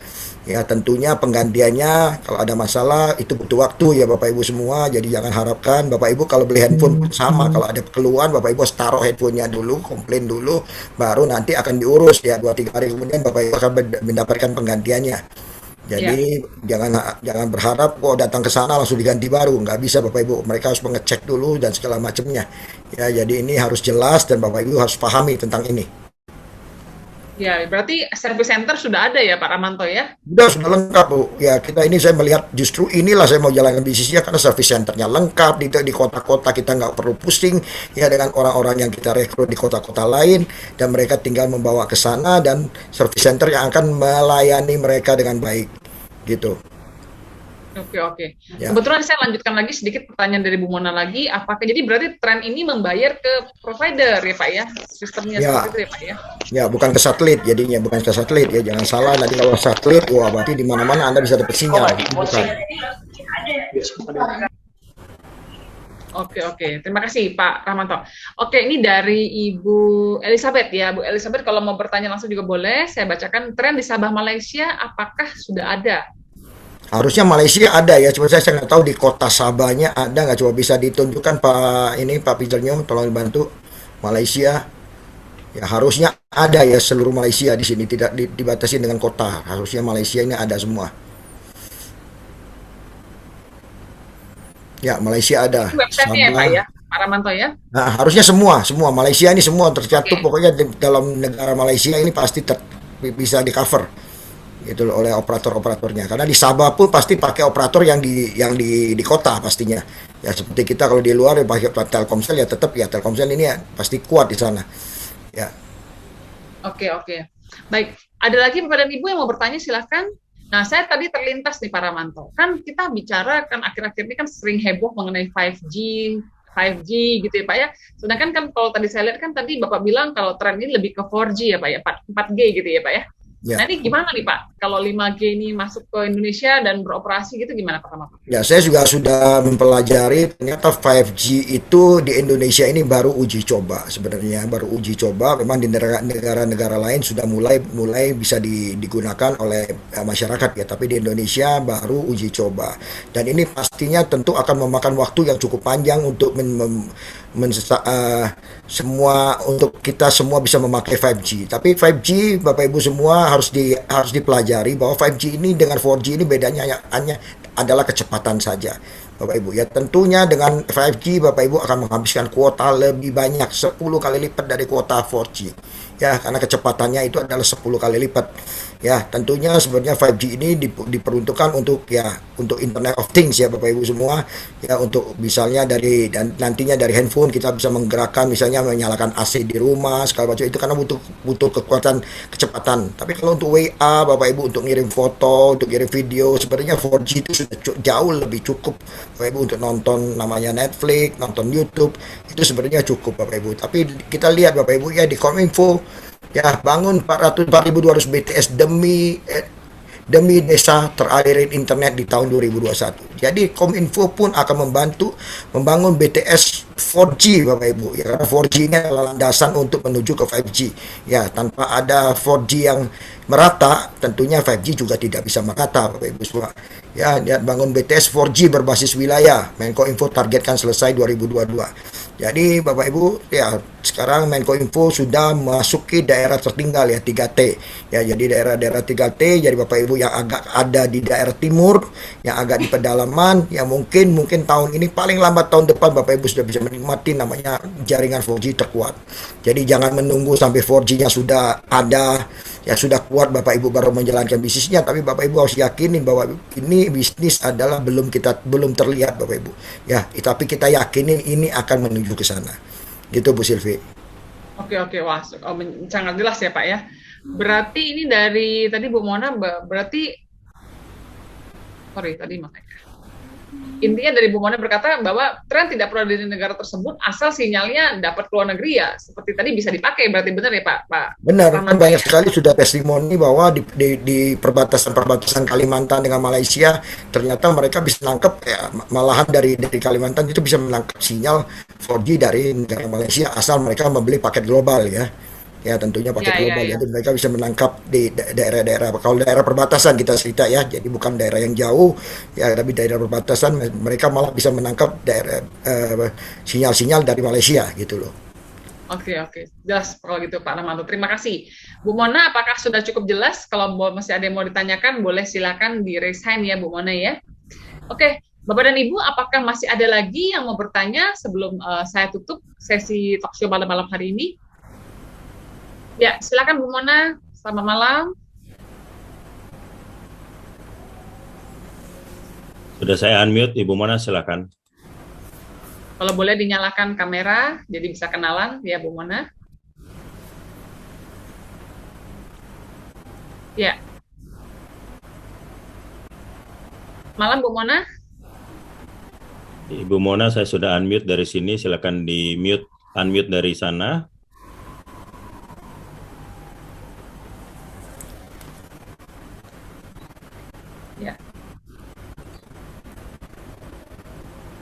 Ya, tentunya penggantiannya kalau ada masalah itu butuh waktu ya Bapak Ibu semua. Jadi jangan harapkan Bapak Ibu kalau beli handphone pun sama, kalau ada keluhan Bapak Ibu harus taruh handphonenya dulu, komplain dulu, baru nanti akan diurus ya 2-3 hari kemudian Bapak Ibu akan mendapatkan penggantiannya. Ya, Jadi jangan berharap kok datang ke sana langsung diganti baru, nggak bisa Bapak Ibu. Mereka harus mengecek dulu dan segala macamnya. Ya, jadi ini harus jelas dan Bapak Ibu harus pahami tentang ini. ya, berarti service center sudah ada ya Pak Ramanto ya? Sudah lengkap Bu. Ya kita ini saya melihat justru inilah saya mau jalankan bisnisnya karena service centernya lengkap di kota-kota kita nggak perlu pusing ya dengan orang-orang yang kita rekrut di kota-kota lain dan mereka tinggal membawa ke sana dan service center yang akan melayani mereka dengan baik gitu. Oke. Ya. Kebetulan saya lanjutkan lagi sedikit pertanyaan dari Bu Mona lagi. Apakah jadi berarti tren ini membayar ke provider ya Pak ya? Sistemnya Ya. seperti itu ya Pak ya? Ya, bukan ke satelit jadinya, bukan ke satelit ya. Jangan salah nanti kalau satelit, wah berarti di mana-mana Anda bisa dapat sinyal. Bukan. Oke. Terima kasih Pak Ramanto. Oke, ini dari Ibu Elizabeth ya. Bu Elizabeth kalau mau bertanya langsung juga boleh. Saya bacakan tren di Sabah Malaysia apakah sudah ada? Harusnya Malaysia ada ya, cuma saya nggak tahu di kota Sabahnya ada nggak, coba bisa ditunjukkan Pak Pijalnya, tolong dibantu. Malaysia, ya harusnya ada ya seluruh Malaysia di sini, tidak dibatasi dengan kota. Harusnya Malaysia ini ada semua. Ya, Malaysia ada. Itu website-nya ya Pak Sabah. ya? Pak Ramanto ya? Nah, harusnya semua Malaysia ini semua tercatat Oke. pokoknya dalam negara Malaysia ini pasti bisa di cover gitu loh oleh operator-operatornya karena di Sabah pun pasti pakai operator yang di kota pastinya ya seperti kita kalau di luar ya pakai Telkomsel ya tetap ya Telkomsel ini ya pasti kuat di sana ya. Oke. Baik, ada lagi Bapak dan Ibu yang mau bertanya silahkan. Nah, saya tadi terlintas nih Pak Ramanto. Kan kita bicara kan akhir-akhir ini kan sering heboh mengenai 5G gitu ya Pak ya. Sedangkan kan kalau tadi saya lihat kan tadi Bapak bilang kalau tren ini lebih ke 4G ya Pak ya, 4G gitu ya Pak ya. Ya. Nah ini gimana nih Pak, kalau 5G ini masuk ke Indonesia dan beroperasi gitu gimana Pak Ramanto? Ya, saya juga sudah mempelajari ternyata 5G itu di Indonesia ini baru uji coba sebenarnya, baru uji coba. Memang di negara-negara lain sudah mulai bisa digunakan oleh masyarakat ya, tapi di Indonesia baru uji coba. Dan ini pastinya tentu akan memakan waktu yang cukup panjang untuk untuk kita semua bisa memakai 5G. Tapi 5G Bapak Ibu semua harus dipelajari bahwa 5G ini dengan 4G ini bedanya hanya adalah kecepatan saja. Bapak Ibu ya tentunya dengan 5G Bapak Ibu akan menghabiskan kuota lebih banyak 10 kali lipat dari kuota 4G ya karena kecepatannya itu adalah 10 kali lipat ya. Tentunya sebenarnya 5G ini diperuntukkan untuk Internet of Things ya Bapak Ibu semua ya, untuk misalnya dan nantinya dari handphone kita bisa menggerakkan misalnya menyalakan AC di rumah segala macam itu karena butuh kekuatan kecepatan. Tapi kalau untuk WA Bapak Ibu untuk ngirim foto, untuk ngirim video sebenarnya 4G itu sudah jauh lebih cukup Bapak Ibu untuk nonton namanya Netflix, nonton YouTube itu sebenarnya cukup Bapak Ibu. Tapi kita lihat Bapak Ibu ya di Kominfo ya bangun 4.200 BTS demi desa teralirin internet di tahun 2021. Jadi Kominfo pun akan membangun BTS 4G Bapak Ibu ya karena 4G ini adalah landasan untuk menuju ke 5G ya. Tanpa ada 4G yang merata tentunya 5G juga tidak bisa merata Bapak Ibu semua ya. Bangun BTS 4G berbasis wilayah, Menkominfo targetkan selesai 2022. Jadi Bapak Ibu ya sekarang Menkominfo sudah memasuki daerah tertinggal ya 3T ya. Jadi daerah-daerah 3T jadi Bapak Ibu yang agak ada di daerah timur, yang agak di pedalaman ya mungkin tahun ini paling lambat tahun depan Bapak Ibu sudah bisa menikmati namanya jaringan 4G terkuat. Jadi jangan menunggu sampai 4G-nya sudah ada ya sudah kuat Bapak Ibu baru menjalankan bisnisnya, tapi Bapak Ibu harus yakinin bahwa ini bisnis adalah belum terlihat Bapak Ibu ya, tapi kita yakinin ini akan menuju ke sana gitu Bu Silvi. Oke, wah sangat jelas ya Pak ya. Berarti ini dari tadi Bu Mona berarti tadi makanya. Intinya dari Bu Mona berkata bahwa tren tidak perlu ada di negara tersebut asal sinyalnya dapat ke luar negeri ya. Seperti tadi bisa dipakai, berarti benar ya Pak? Benar, kan banyak sekali sudah testimoni bahwa di perbatasan Kalimantan dengan Malaysia ternyata mereka bisa menangkap ya, malahan dari Kalimantan itu bisa menangkap sinyal 4G dari negara Malaysia asal mereka membeli paket global ya. Ya tentunya paket Ya, ya, global, ya. jadi mereka bisa menangkap di daerah-daerah, kalau daerah perbatasan kita cerita ya, jadi bukan daerah yang jauh ya, tapi daerah perbatasan mereka malah bisa menangkap daerah sinyal-sinyal dari Malaysia gitu loh. Oke, oke. Jelas kalau gitu Pak Ramanto. Terima kasih. Bu Mona, apakah sudah cukup jelas? Kalau masih ada yang mau ditanyakan, boleh silakan di raise hand ya Bu Mona ya. Oke, Bapak dan Ibu, apakah masih ada lagi yang mau bertanya sebelum saya tutup sesi talkshow malam-malam hari ini? Ya, silakan Bu Mona. Selamat malam. Sudah saya unmute, Ibu Mona silakan. Kalau boleh dinyalakan kamera, jadi bisa kenalan ya Bu Mona. Ya. Malam Bu Mona. Ibu Mona, saya sudah unmute dari sini, silakan di mute, unmute dari sana. Ya.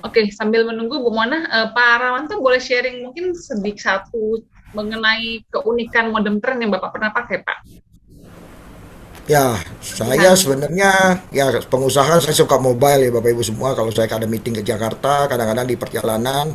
Oke, sambil menunggu Bu Mona, Pak Ramanto boleh sharing mungkin sedikit satu mengenai keunikan modem trend yang Bapak pernah pakai, Pak? Ya, saya sebenarnya ya pengusaha, saya suka mobile ya Bapak Ibu semua. Kalau saya ada meeting ke Jakarta, kadang-kadang di perjalanan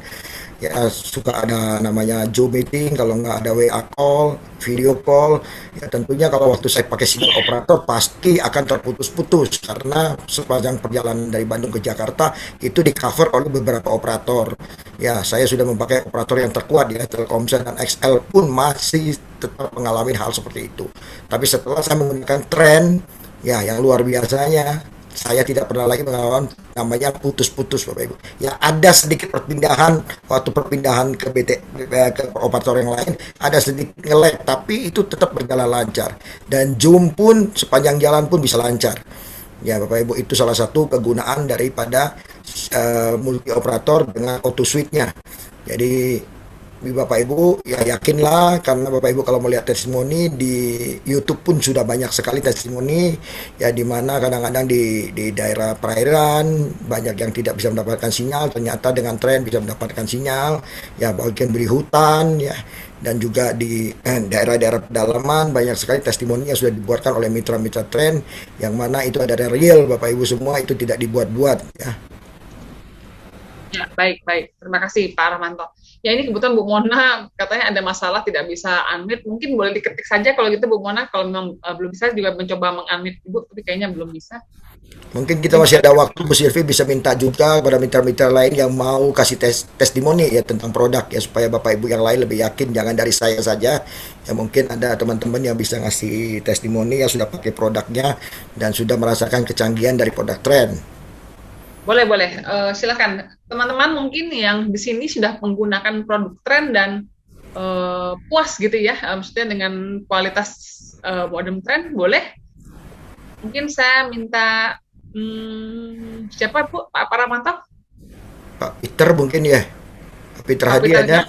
ya suka ada namanya Zoom meeting, kalau nggak ada WA call, video call. Ya tentunya kalau waktu saya pakai sinyal operator pasti akan terputus-putus karena sepanjang perjalanan dari Bandung ke Jakarta itu di cover oleh beberapa operator. Ya, saya sudah memakai operator yang terkuat ya, Telkomsel dan XL pun masih tetap mengalami hal seperti itu. Tapi setelah saya menggunakan tren, ya yang luar biasanya, saya tidak pernah lagi mengalami namanya putus-putus Bapak Ibu. Ya ada sedikit perpindahan waktu perpindahan ke ke operator yang lain, ada sedikit nge-lag, tapi itu tetap berjalan lancar. Dan Zoom pun sepanjang jalan pun bisa lancar. Ya Bapak Ibu, itu salah satu kegunaan daripada multi operator dengan auto switch-nya. Jadi Bapak Ibu ya yakinlah, karena Bapak Ibu kalau melihat testimoni di YouTube pun sudah banyak sekali testimoni ya, di mana kadang-kadang di daerah perairan banyak yang tidak bisa mendapatkan sinyal, ternyata dengan tren bisa mendapatkan sinyal ya, bagian beri hutan ya, dan juga di daerah-daerah pedalaman banyak sekali testimoni yang sudah dibuatkan oleh mitra-mitra tren, yang mana itu ada real Bapak Ibu semua, itu tidak dibuat-buat ya. Ya, baik, baik. Terima kasih Pak Ramanto. Ya, ini kebetulan Bu Mona katanya ada masalah tidak bisa unmute. Mungkin boleh diketik saja kalau gitu Bu Mona. Kalau memang belum bisa juga mencoba meng-unmute Ibu, tapi kayaknya belum bisa. Mungkin kita masih ada waktu, Bu Silvi bisa minta juga kepada mitra-mitra lain yang mau kasih testimoni ya tentang produk ya, supaya Bapak Ibu yang lain lebih yakin, jangan dari saya saja. Ya mungkin ada teman-teman yang bisa ngasih testimoni yang sudah pakai produknya dan sudah merasakan kecanggihan dari produk tren. Boleh, boleh. Silakan. Teman-teman mungkin yang di sini sudah menggunakan produk tren dan puas gitu ya, maksudnya dengan kualitas modem tren, boleh. Mungkin saya minta siapa Bu? Pak Ramanto? Pak Peter mungkin ya. Pak Peter Pak Hadi Peter ada.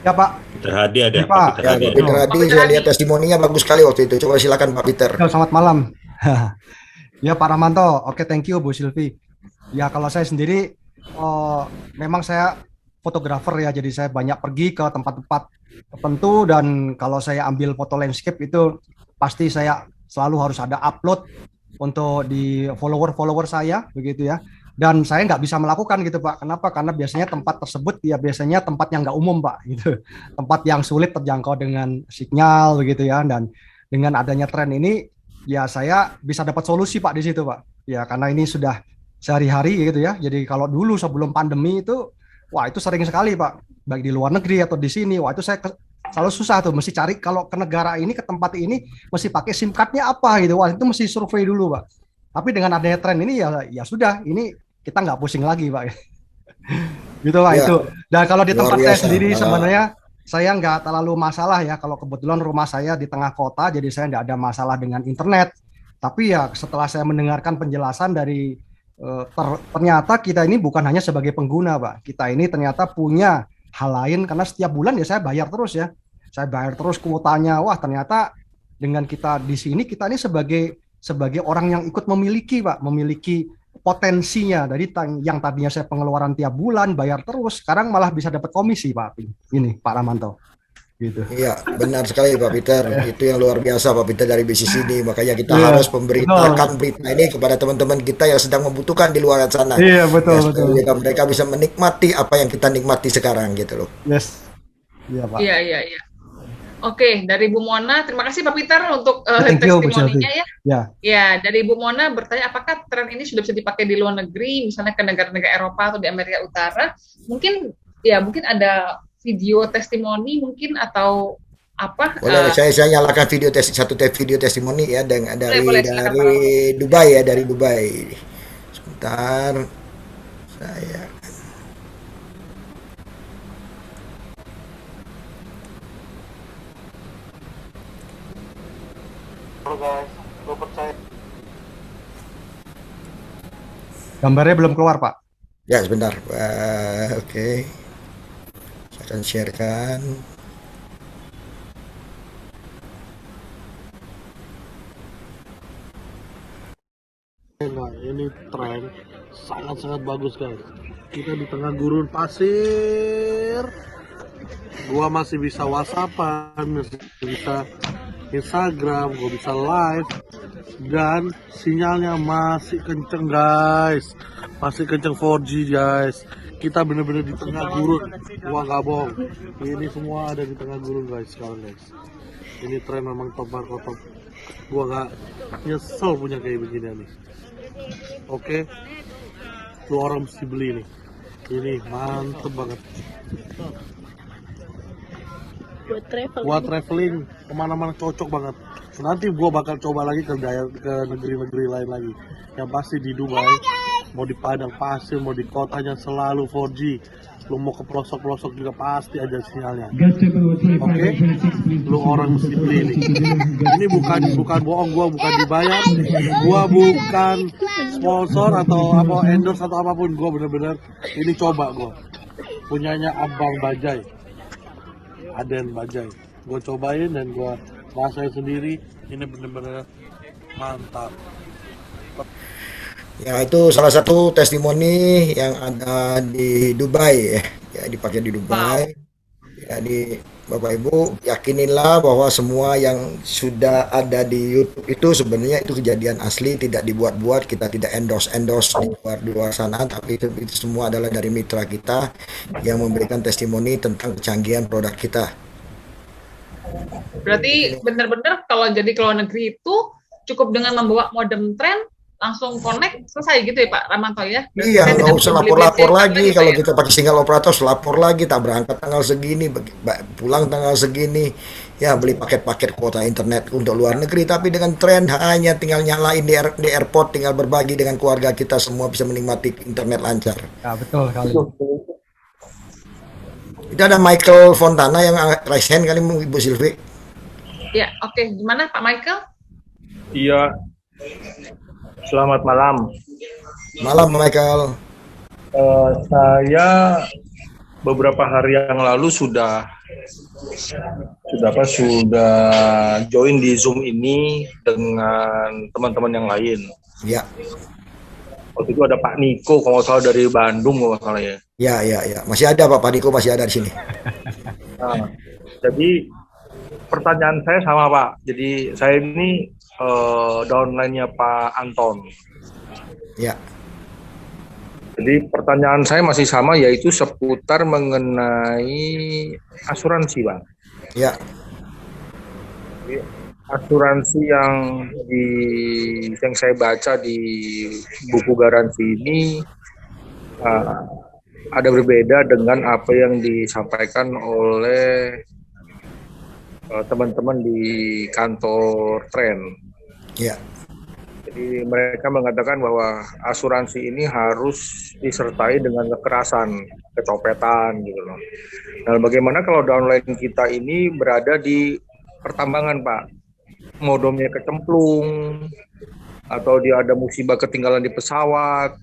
Ya Pak. Peter Hadi ada, Iya, Pak Pak. Peter Ya, Hadi Pak ada. Peter Hadi, Pak Peter saya Hadi. lihat testimoninya bagus sekali waktu itu. Coba silakan Pak Peter. Ya, selamat malam. Ya Pak Ramanto, oke, thank you Bu Silvi. Ya kalau saya sendiri, memang saya fotografer ya, jadi saya banyak pergi ke tempat-tempat tertentu, dan kalau saya ambil foto landscape itu pasti saya selalu harus ada upload untuk di follower-follower saya, begitu ya. Dan saya nggak bisa melakukan gitu Pak. Kenapa? Karena biasanya tempat tersebut ya biasanya tempat yang nggak umum Pak, gitu. Tempat yang sulit terjangkau dengan sinyal begitu ya. Dan dengan adanya tren ini, ya saya bisa dapat solusi Pak di situ Pak. Ya karena ini sudah sehari-hari gitu ya. Jadi kalau dulu sebelum pandemi itu, wah itu sering sekali Pak. Baik di luar negeri atau di sini, wah itu saya selalu susah tuh. Mesti cari kalau ke negara ini, ke tempat ini, mesti pakai SIM card-nya apa gitu. Wah itu mesti survei dulu Pak. Tapi dengan adanya tren ini ya sudah, ini kita nggak pusing lagi Pak. Gitu Pak Ya, itu. Dan kalau di luar tempat saya biasa. sendiri sebenarnya saya nggak terlalu masalah ya, kalau kebetulan rumah saya di tengah kota, jadi saya nggak ada masalah dengan internet. Tapi ya setelah saya mendengarkan penjelasan dari ternyata kita ini bukan hanya sebagai pengguna Pak, kita ini ternyata punya hal lain, karena setiap bulan ya saya bayar terus ya, saya bayar terus kuotanya. Wah ternyata dengan kita di sini, kita ini sebagai orang yang ikut memiliki Pak, memiliki potensinya. Dari yang tadinya saya pengeluaran tiap bulan bayar terus, sekarang malah bisa dapat komisi Pak. Ini Pak Ramanto. gitu. Iya, benar sekali Pak Peter. Ya, Itu yang luar biasa Pak Peter dari bisnis ini. Makanya kita iya, harus betul. memberitakan berita ini kepada teman-teman kita yang sedang membutuhkan di luar sana. Iya, betul, Ya, betul. supaya mereka bisa menikmati apa yang kita nikmati sekarang gitu loh. Yes. Iya, Pak. Iya, iya, iya. Oke, dari Bu Mona, terima kasih Pak Peter untuk Thank you, Bu Sylvie. testimoninya ya. Ya, Ya, dari Bu Mona bertanya apakah tren ini sudah bisa dipakai di luar negeri, misalnya ke negara-negara Eropa atau di Amerika Utara? Mungkin mungkin ada video testimoni mungkin atau apa? Boleh, saya nyalakan video testimoni ya Boleh, silakan Pak dari Ramon. Dubai ya, dari Dubai. Sebentar, saya gambarnya belum keluar, Pak. ya sebentar. Oke, saya akan sharekan. Nah, ini tren sangat-sangat bagus guys. Kita di tengah gurun pasir. Gua masih bisa WhatsAppan, masih bisa Instagram, gua bisa live dan sinyalnya masih kenceng guys. Masih kenceng 4G guys. Kita bener-bener di tengah gurun. Gua nggak bohong. Ini semua ada di tengah gurun guys sekarang guys. Ini tren memang top marko top. Gua nggak nyesel punya kayak begini nih. Oke, lu orang mesti beli nih. Ini mantep banget. Buat traveling kemana-mana cocok banget. Nanti gua bakal coba lagi ke negeri-negeri lain lagi. Yang pasti di Dubai, mau di padang pasir, mau di kotanya selalu 4G. Lu mau ke pelosok-pelosok juga pasti ada sinyalnya. Oke, lu orang mesti beli ini. Ini bukan bohong, gua bukan dibayar, gua bukan sponsor atau apa endorse atau apapun. Gua bener-bener ini coba gua. Punyanya Abang Bajai, Aden Bajai. Gua cobain dan gua rasain sendiri. Ini bener-bener mantap. Ya, itu salah satu testimoni yang ada di Dubai ya, dipakai di Dubai. Jadi Bapak Ibu yakinilah bahwa semua yang sudah ada di YouTube itu sebenarnya itu kejadian asli, tidak dibuat-buat, kita tidak endorse di luar sana, tapi itu semua adalah dari mitra kita yang memberikan testimoni tentang kecanggihan produk kita. Berarti benar-benar kalau jadi ke luar negeri itu cukup dengan membawa modem tren langsung connect selesai gitu ya Pak Ramanto ya? Iya, Saya nggak tidak usah perlu beli lapor-lapor BCA lagi. gitu Kalau ya? kita pakai single operator, lapor lagi, tak berangkat tanggal segini, pulang tanggal segini. Ya, beli paket-paket kuota internet untuk luar negeri. Tapi dengan tren hanya tinggal nyalain di airport, tinggal berbagi dengan keluarga kita, semua bisa menikmati internet lancar. Ya, betul kali. Itu ada Michael Fontana yang raise hand kali, Ibu Sylvie. Ya, oke. Gimana Pak Michael? Iya, selamat malam. Malam, Michael. Saya beberapa hari yang lalu sudah join di Zoom ini dengan teman-teman yang lain. Ya, Waktu itu ada Pak Niko, kalau nggak salah dari Bandung, kalau nggak salah ya. ya. Masih ada Pak Niko, masih ada di sini. Nah, jadi pertanyaan saya sama Pak. Jadi saya ini downline-nya Pak Anton. Ya, Jadi pertanyaan saya masih sama, yaitu seputar mengenai asuransi, Bang. ya. Asuransi yang saya baca di buku garansi ini ada berbeda dengan apa yang disampaikan oleh teman-teman di kantor Tren. Ya. Jadi mereka mengatakan bahwa asuransi ini harus disertai dengan kekerasan, kecopetan gitu loh. Nah, bagaimana kalau downline kita ini berada di pertambangan, Pak? Modemnya kecemplung, atau dia ada musibah ketinggalan di pesawat.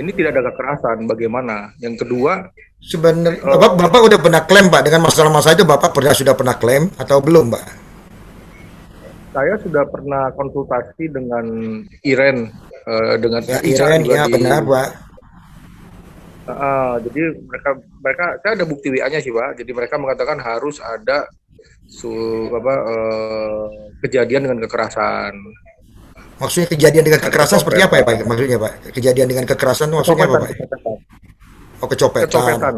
Ini tidak ada kekerasan, bagaimana? Yang kedua, Sebenarnya Bapak udah pernah klaim Pak dengan masalah-masalah itu, Bapak sudah pernah klaim atau belum, Pak? saya sudah pernah konsultasi dengan Iren, dengan Ya, Ica Iren, juga ya di benar, Pak. Jadi mereka saya ada bukti WA-nya sih Pak. Jadi mereka mengatakan harus ada kejadian dengan kekerasan. Maksudnya kejadian dengan kekerasan seperti apa ya Pak? Maksudnya Pak, kejadian dengan kekerasan itu maksudnya apa Pak? Oh, kecopetan. Kecopetan.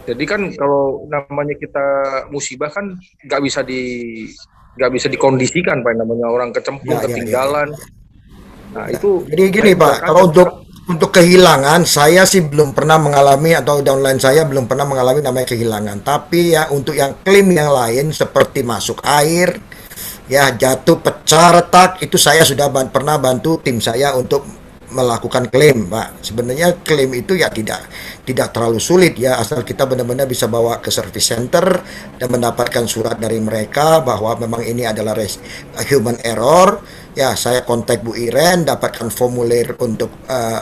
Jadi kan kalau namanya kita musibah kan nggak bisa dikondisikan Pak, namanya orang kecemplung, ketinggalan. Nah itu. Jadi gini Pak, kalau untuk kehilangan, saya sih belum pernah mengalami, atau downline saya belum pernah mengalami namanya kehilangan. Tapi ya untuk yang klaim yang lain seperti masuk air, ya jatuh, pecah, retak, itu saya sudah pernah bantu tim saya untuk melakukan klaim, Pak. Sebenarnya klaim itu ya tidak terlalu sulit ya, asal kita benar-benar bisa bawa ke service center dan mendapatkan surat dari mereka bahwa memang ini adalah human error. Ya, saya kontak Bu Iren, dapatkan formulir untuk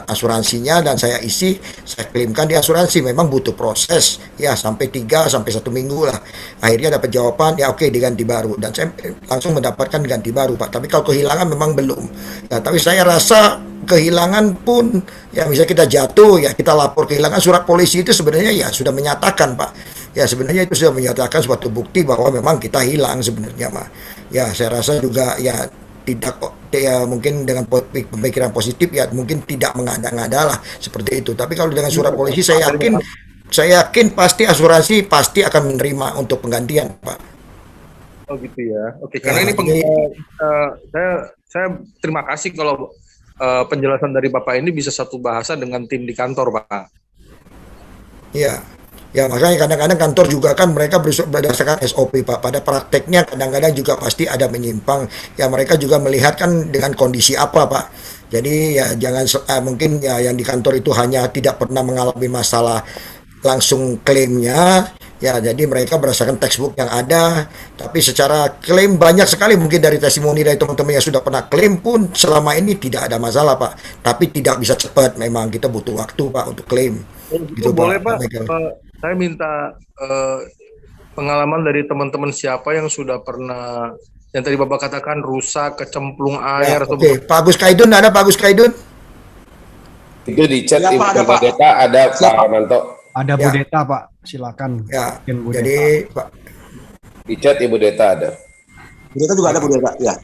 asuransinya dan saya isi, saya klaimkan di asuransi. Memang butuh proses, ya sampai 3 sampai 1 minggu lah. Akhirnya dapat jawaban, ya oke, diganti baru. Dan saya langsung mendapatkan ganti baru, Pak. Tapi kalau kehilangan memang belum. Ya, tapi saya rasa kehilangan pun, ya misalnya kita jatuh, ya kita lapor kehilangan, surat polisi itu sebenarnya ya sudah menyatakan, Pak. Ya sebenarnya itu sudah menyatakan suatu bukti bahwa memang kita hilang sebenarnya, Pak. Ya saya rasa juga ya tidak, ya mungkin dengan pemikiran positif ya mungkin tidak mengada-ngada lah seperti itu. Tapi kalau dengan surat polisi saya yakin pasti asuransi pasti akan menerima untuk penggantian, Pak. Oh gitu ya. Oke, karena ini saya terima kasih kalau penjelasan dari Bapak ini bisa satu bahasa dengan tim di kantor, Pak. Iya. Ya makanya kadang-kadang kantor juga kan mereka berdasarkan SOP Pak. Pada prakteknya kadang-kadang juga pasti ada menyimpang. Ya mereka juga melihat kan dengan kondisi apa Pak. Jadi ya jangan mungkin ya yang di kantor itu hanya tidak pernah mengalami masalah langsung klaimnya. Ya jadi mereka berdasarkan textbook yang ada. Tapi secara klaim banyak sekali mungkin dari testimoni dari teman-teman yang sudah pernah klaim pun selama ini tidak ada masalah Pak. Tapi tidak bisa cepat, memang kita butuh waktu Pak untuk klaim. Gitu, boleh Pak. Saya minta pengalaman dari teman-teman siapa yang sudah pernah, yang tadi Bapak katakan rusak, kecemplung air. Ya, Oke. Pak Agus Kaidun ada, Pak Agus Kaidun? Itu di chat ya, Ibu Deta ada Pak Ramanto. Ada Bu Deta Pak, silakan. Ya. Bu Jadi Deta. Pak. Di chat Ibu Deta ada. Bu Deta juga ada Bu Deta, ya.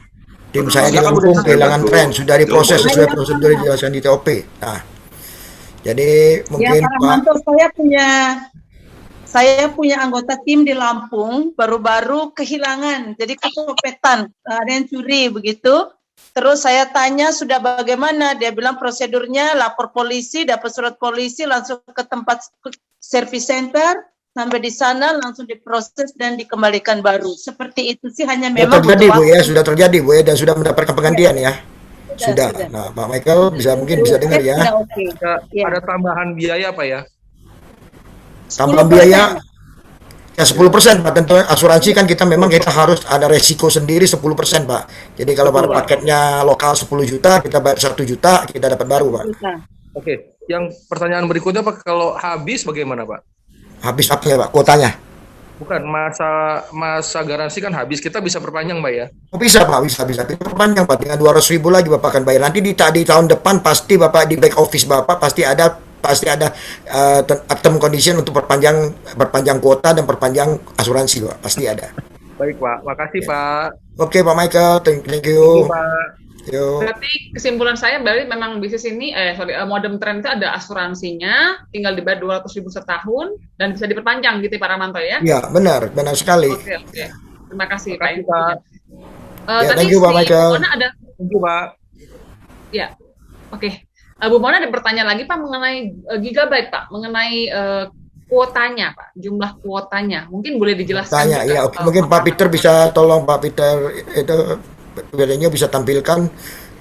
Tim saya di Lampung kehilangan tren, sudah diproses sesuai prosedur yang dijelaskan di TOP. Nah, jadi mungkin ya, Pak Ramanto, saya punya anggota tim di Lampung baru-baru kehilangan, jadi kecopetan, ada yang curi begitu. Terus saya tanya sudah bagaimana, dia bilang prosedurnya lapor polisi, dapat surat polisi, langsung ke tempat service center, sampai di sana langsung diproses dan dikembalikan baru. Seperti itu sih, hanya memang terjadi Bu ya, sudah terjadi Bu ya, dan sudah mendapatkan penggantian ya. Sudah. Nah, Pak Michael mungkin bisa dengar ya. Ada tambahan biaya Pak ya? Tambahan biaya ya 10% Pak. Tentu asuransi kan kita memang kita harus ada resiko sendiri 10% Pak. Jadi kalau pada paketnya lokal 10 juta, kita bayar 1 juta, kita dapat baru Pak. Oke, yang pertanyaan berikutnya Pak, kalau habis bagaimana Pak? Habis apa ya Pak? Kuotanya? Bukan, masa garansi kan habis, kita bisa perpanjang Pak ya? Oh bisa Pak, bisa. Kita perpanjang Pak, dengan 200.000 lagi Bapak akan bayar. Nanti di tahun depan pasti Bapak di back office Bapak pasti ada term condition untuk perpanjang kuota dan perpanjang asuransi Pak, pasti ada. Baik Pak, makasih ya. Pak. Oke Pak Michael, thank you. Thank you Pak. Yo. Berarti kesimpulan saya berarti memang bisnis ini Modern Trend itu ada asuransinya, tinggal dibayar 200.000 setahun dan bisa diperpanjang gitu Pak Ramanto ya? Iya benar sekali. Oke. Terima kasih Pak. Thank you Pak Michael. Bu Mona ada. Thank you Pak. Ya, oke. Bu Mona ada pertanyaan lagi Pak mengenai gigabyte Pak, mengenai kuotanya Pak, jumlah kuotanya. Mungkin boleh dijelaskan. Tanya, ya oke. Mungkin Pak Peter bisa tolong Pak Peter itu videonya bisa tampilkan.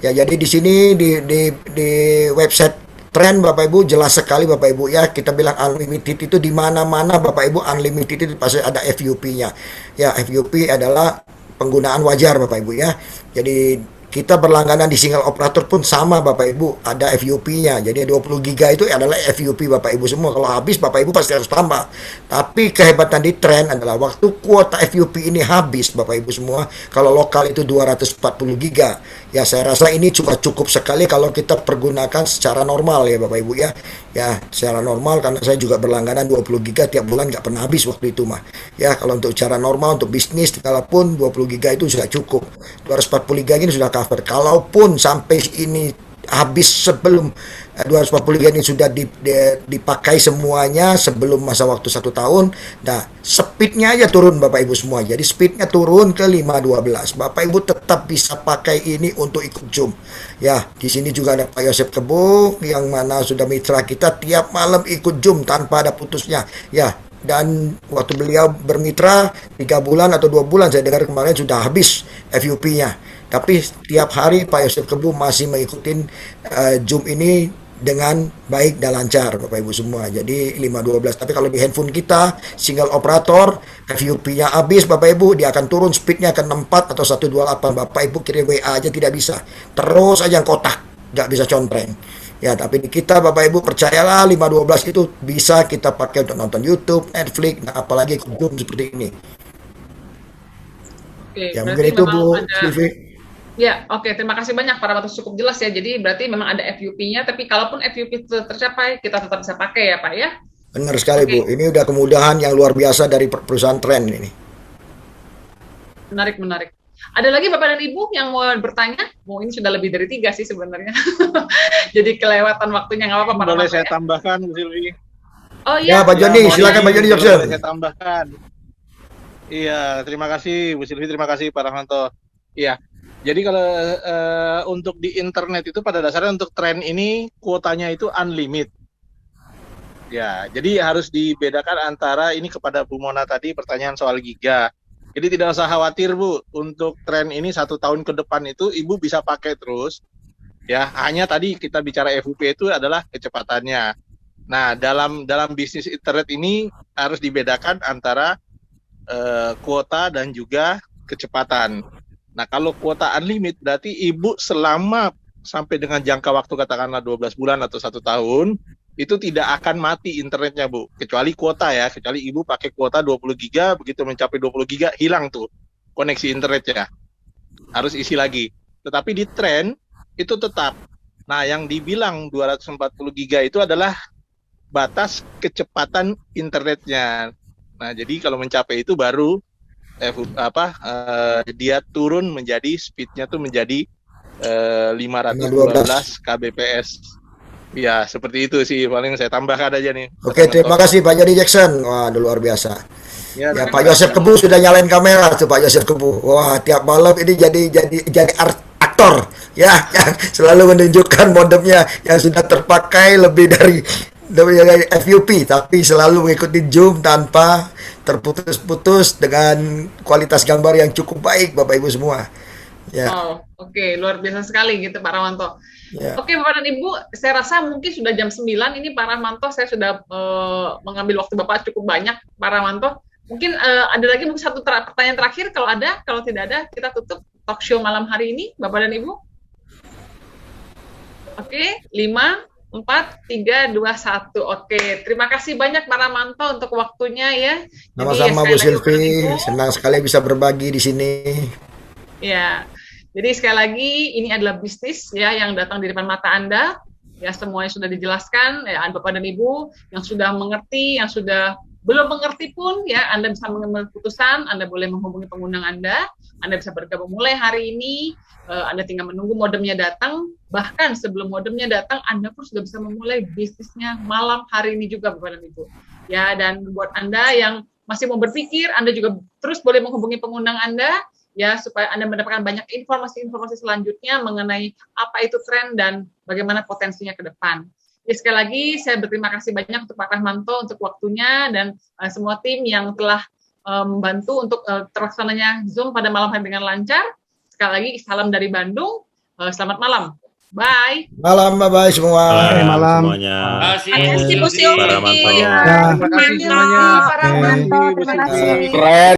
Ya jadi di sini di website Trend Bapak Ibu jelas sekali Bapak Ibu ya, kita bilang unlimited itu di mana-mana Bapak Ibu, unlimited itu pasti ada FUP-nya. Ya FUP adalah penggunaan wajar Bapak Ibu ya. Jadi kita berlangganan di single operator pun sama Bapak Ibu, ada FUP-nya. Jadi 20 giga itu adalah FUP Bapak Ibu semua. Kalau habis Bapak Ibu pasti harus tambah. Tapi kehebatan di Trend adalah waktu kuota FUP ini habis Bapak Ibu semua, kalau lokal itu 240 giga. Ya saya rasa ini cukup sekali kalau kita pergunakan secara normal ya Bapak Ibu ya. Ya secara normal, karena saya juga berlangganan 20 giga tiap bulan nggak pernah habis waktu itu mah. Ya kalau untuk cara normal untuk bisnis, kalaupun 20 giga itu sudah cukup. 240 giga ini sudah cover. Kalaupun sampai ini habis sebelum 240 giga ini sudah dipakai semuanya sebelum masa waktu 1 tahun, nah speednya aja turun Bapak Ibu semua. Jadi speednya turun ke 512. Bapak Ibu tetap bisa pakai ini untuk ikut Zoom. Ya, di sini juga ada Pak Yosep Kebo yang mana sudah mitra kita tiap malam ikut Zoom tanpa ada putusnya. Ya, dan waktu beliau bermitra 3 bulan atau 2 bulan saya dengar kemarin sudah habis FUP-nya. Tapi tiap hari Pak Yosef Kebu masih mengikuti Zoom ini dengan baik dan lancar Bapak Ibu semua. Jadi 512. Tapi kalau di handphone kita single operator FUP-nya habis Bapak Ibu, dia akan turun speednya ke 64 atau 128. Bapak Ibu kirim WA aja tidak bisa. Terus aja yang kotak, nggak bisa contreng. Ya, tapi di kita Bapak Ibu percayalah 512 itu bisa kita pakai untuk nonton YouTube, Netflix, nah, apalagi Zoom seperti ini. Oke, ya mungkin itu Bu Silvi. Ya, oke. Terima kasih banyak Pak Rahmanto, cukup jelas ya. Jadi berarti memang ada FUP-nya, tapi kalaupun FUP tercapai, kita tetap bisa pakai ya Pak ya? Benar sekali Bu. Ini udah kemudahan yang luar biasa dari perusahaan Trend ini. Menarik, menarik. Ada lagi Bapak dan Ibu yang mau bertanya? Ini sudah lebih dari 3 sih sebenarnya. Jadi kelewatan waktunya, nggak apa-apa Pak Boleh Rahmanto, saya ya? tambahkan Bu Silvi? Oh iya. Ya Pak Joni, silakan Pak Joni Jackson. Boleh saya tambahkan. Iya, terima kasih Bu Silvi, terima kasih Pak Rahmanto. Iya. Jadi kalau untuk di internet itu pada dasarnya untuk Trend ini kuotanya itu unlimited. Ya, jadi harus dibedakan antara ini kepada Bu Mona tadi pertanyaan soal giga. Jadi tidak usah khawatir Bu, untuk Trend ini 1 tahun ke depan itu Ibu bisa pakai terus. Ya, hanya tadi kita bicara FUP itu adalah kecepatannya. Nah, dalam bisnis internet ini harus dibedakan antara kuota dan juga kecepatan. Nah, kalau kuota unlimited berarti Ibu selama sampai dengan jangka waktu katakanlah 12 bulan atau 1 tahun, itu tidak akan mati internetnya Bu, kecuali kuota ya, kecuali Ibu pakai kuota 20 giga, begitu mencapai 20 giga hilang tuh koneksi internetnya, harus isi lagi. Tetapi di Trend itu tetap. Nah, yang dibilang 240 giga itu adalah batas kecepatan internetnya. Nah, jadi kalau mencapai itu baru dia turun menjadi speednya tuh menjadi 512 kbps. Ya, seperti itu sih paling saya tambahkan aja nih. Oke, terima kasih Pak Joni Jackson. Wah, luar biasa. Ya, Pak Yosef Kebu sudah nyalain kamera tuh Pak Yosef Kebu. Wah, tiap malam ini jadi aktor ya, yang selalu menunjukkan modemnya yang sudah terpakai lebih dari FUP, tapi selalu mengikuti Zoom tanpa terputus-putus dengan kualitas gambar yang cukup baik Bapak Ibu semua. Ya. Oh, oke, luar biasa sekali gitu Pak Rahmanto. Ya. Oke Bapak dan Ibu, saya rasa mungkin sudah jam 9 ini Pak Rahmanto, saya sudah mengambil waktu Bapak cukup banyak Pak Rahmanto. Mungkin ada lagi mungkin satu pertanyaan terakhir, kalau ada, kalau tidak ada kita tutup talk show malam hari ini Bapak dan Ibu. Oke, 5 4, 3, 2, 1. Oke, terima kasih banyak Pak Rahmanto untuk waktunya ya. Sama-sama Bu Silvi, senang sekali bisa berbagi di sini. Ya, jadi sekali lagi ini adalah bisnis ya yang datang di depan mata Anda. Ya, semuanya sudah dijelaskan ya, Bapak dan Ibu yang sudah mengerti, yang sudah belum mengerti pun ya, Anda bisa mengambil keputusan, Anda boleh menghubungi pengundang Anda bisa bergabung mulai hari ini. Anda tinggal menunggu modemnya datang, bahkan sebelum modemnya datang, Anda pun sudah bisa memulai bisnisnya malam hari ini juga, Bapak dan Ibu. Ya, dan buat Anda yang masih mau berpikir, Anda juga terus boleh menghubungi pengundang Anda, ya, supaya Anda mendapatkan banyak informasi-informasi selanjutnya mengenai apa itu Trend dan bagaimana potensinya ke depan. Ya, sekali lagi, saya berterima kasih banyak untuk Pak Rahmanto untuk waktunya dan semua tim yang telah membantu untuk terlaksananya Zoom pada malam hari dengan lancar. Sekali lagi, salam dari Bandung. Selamat malam. Bye. Malam, bye-bye semua. Malam. Semuanya. Terima kasih Bu Silvi. Pak Rahmanto. Terima kasih semuanya. Pak Rahmanto, terima kasih. Keren.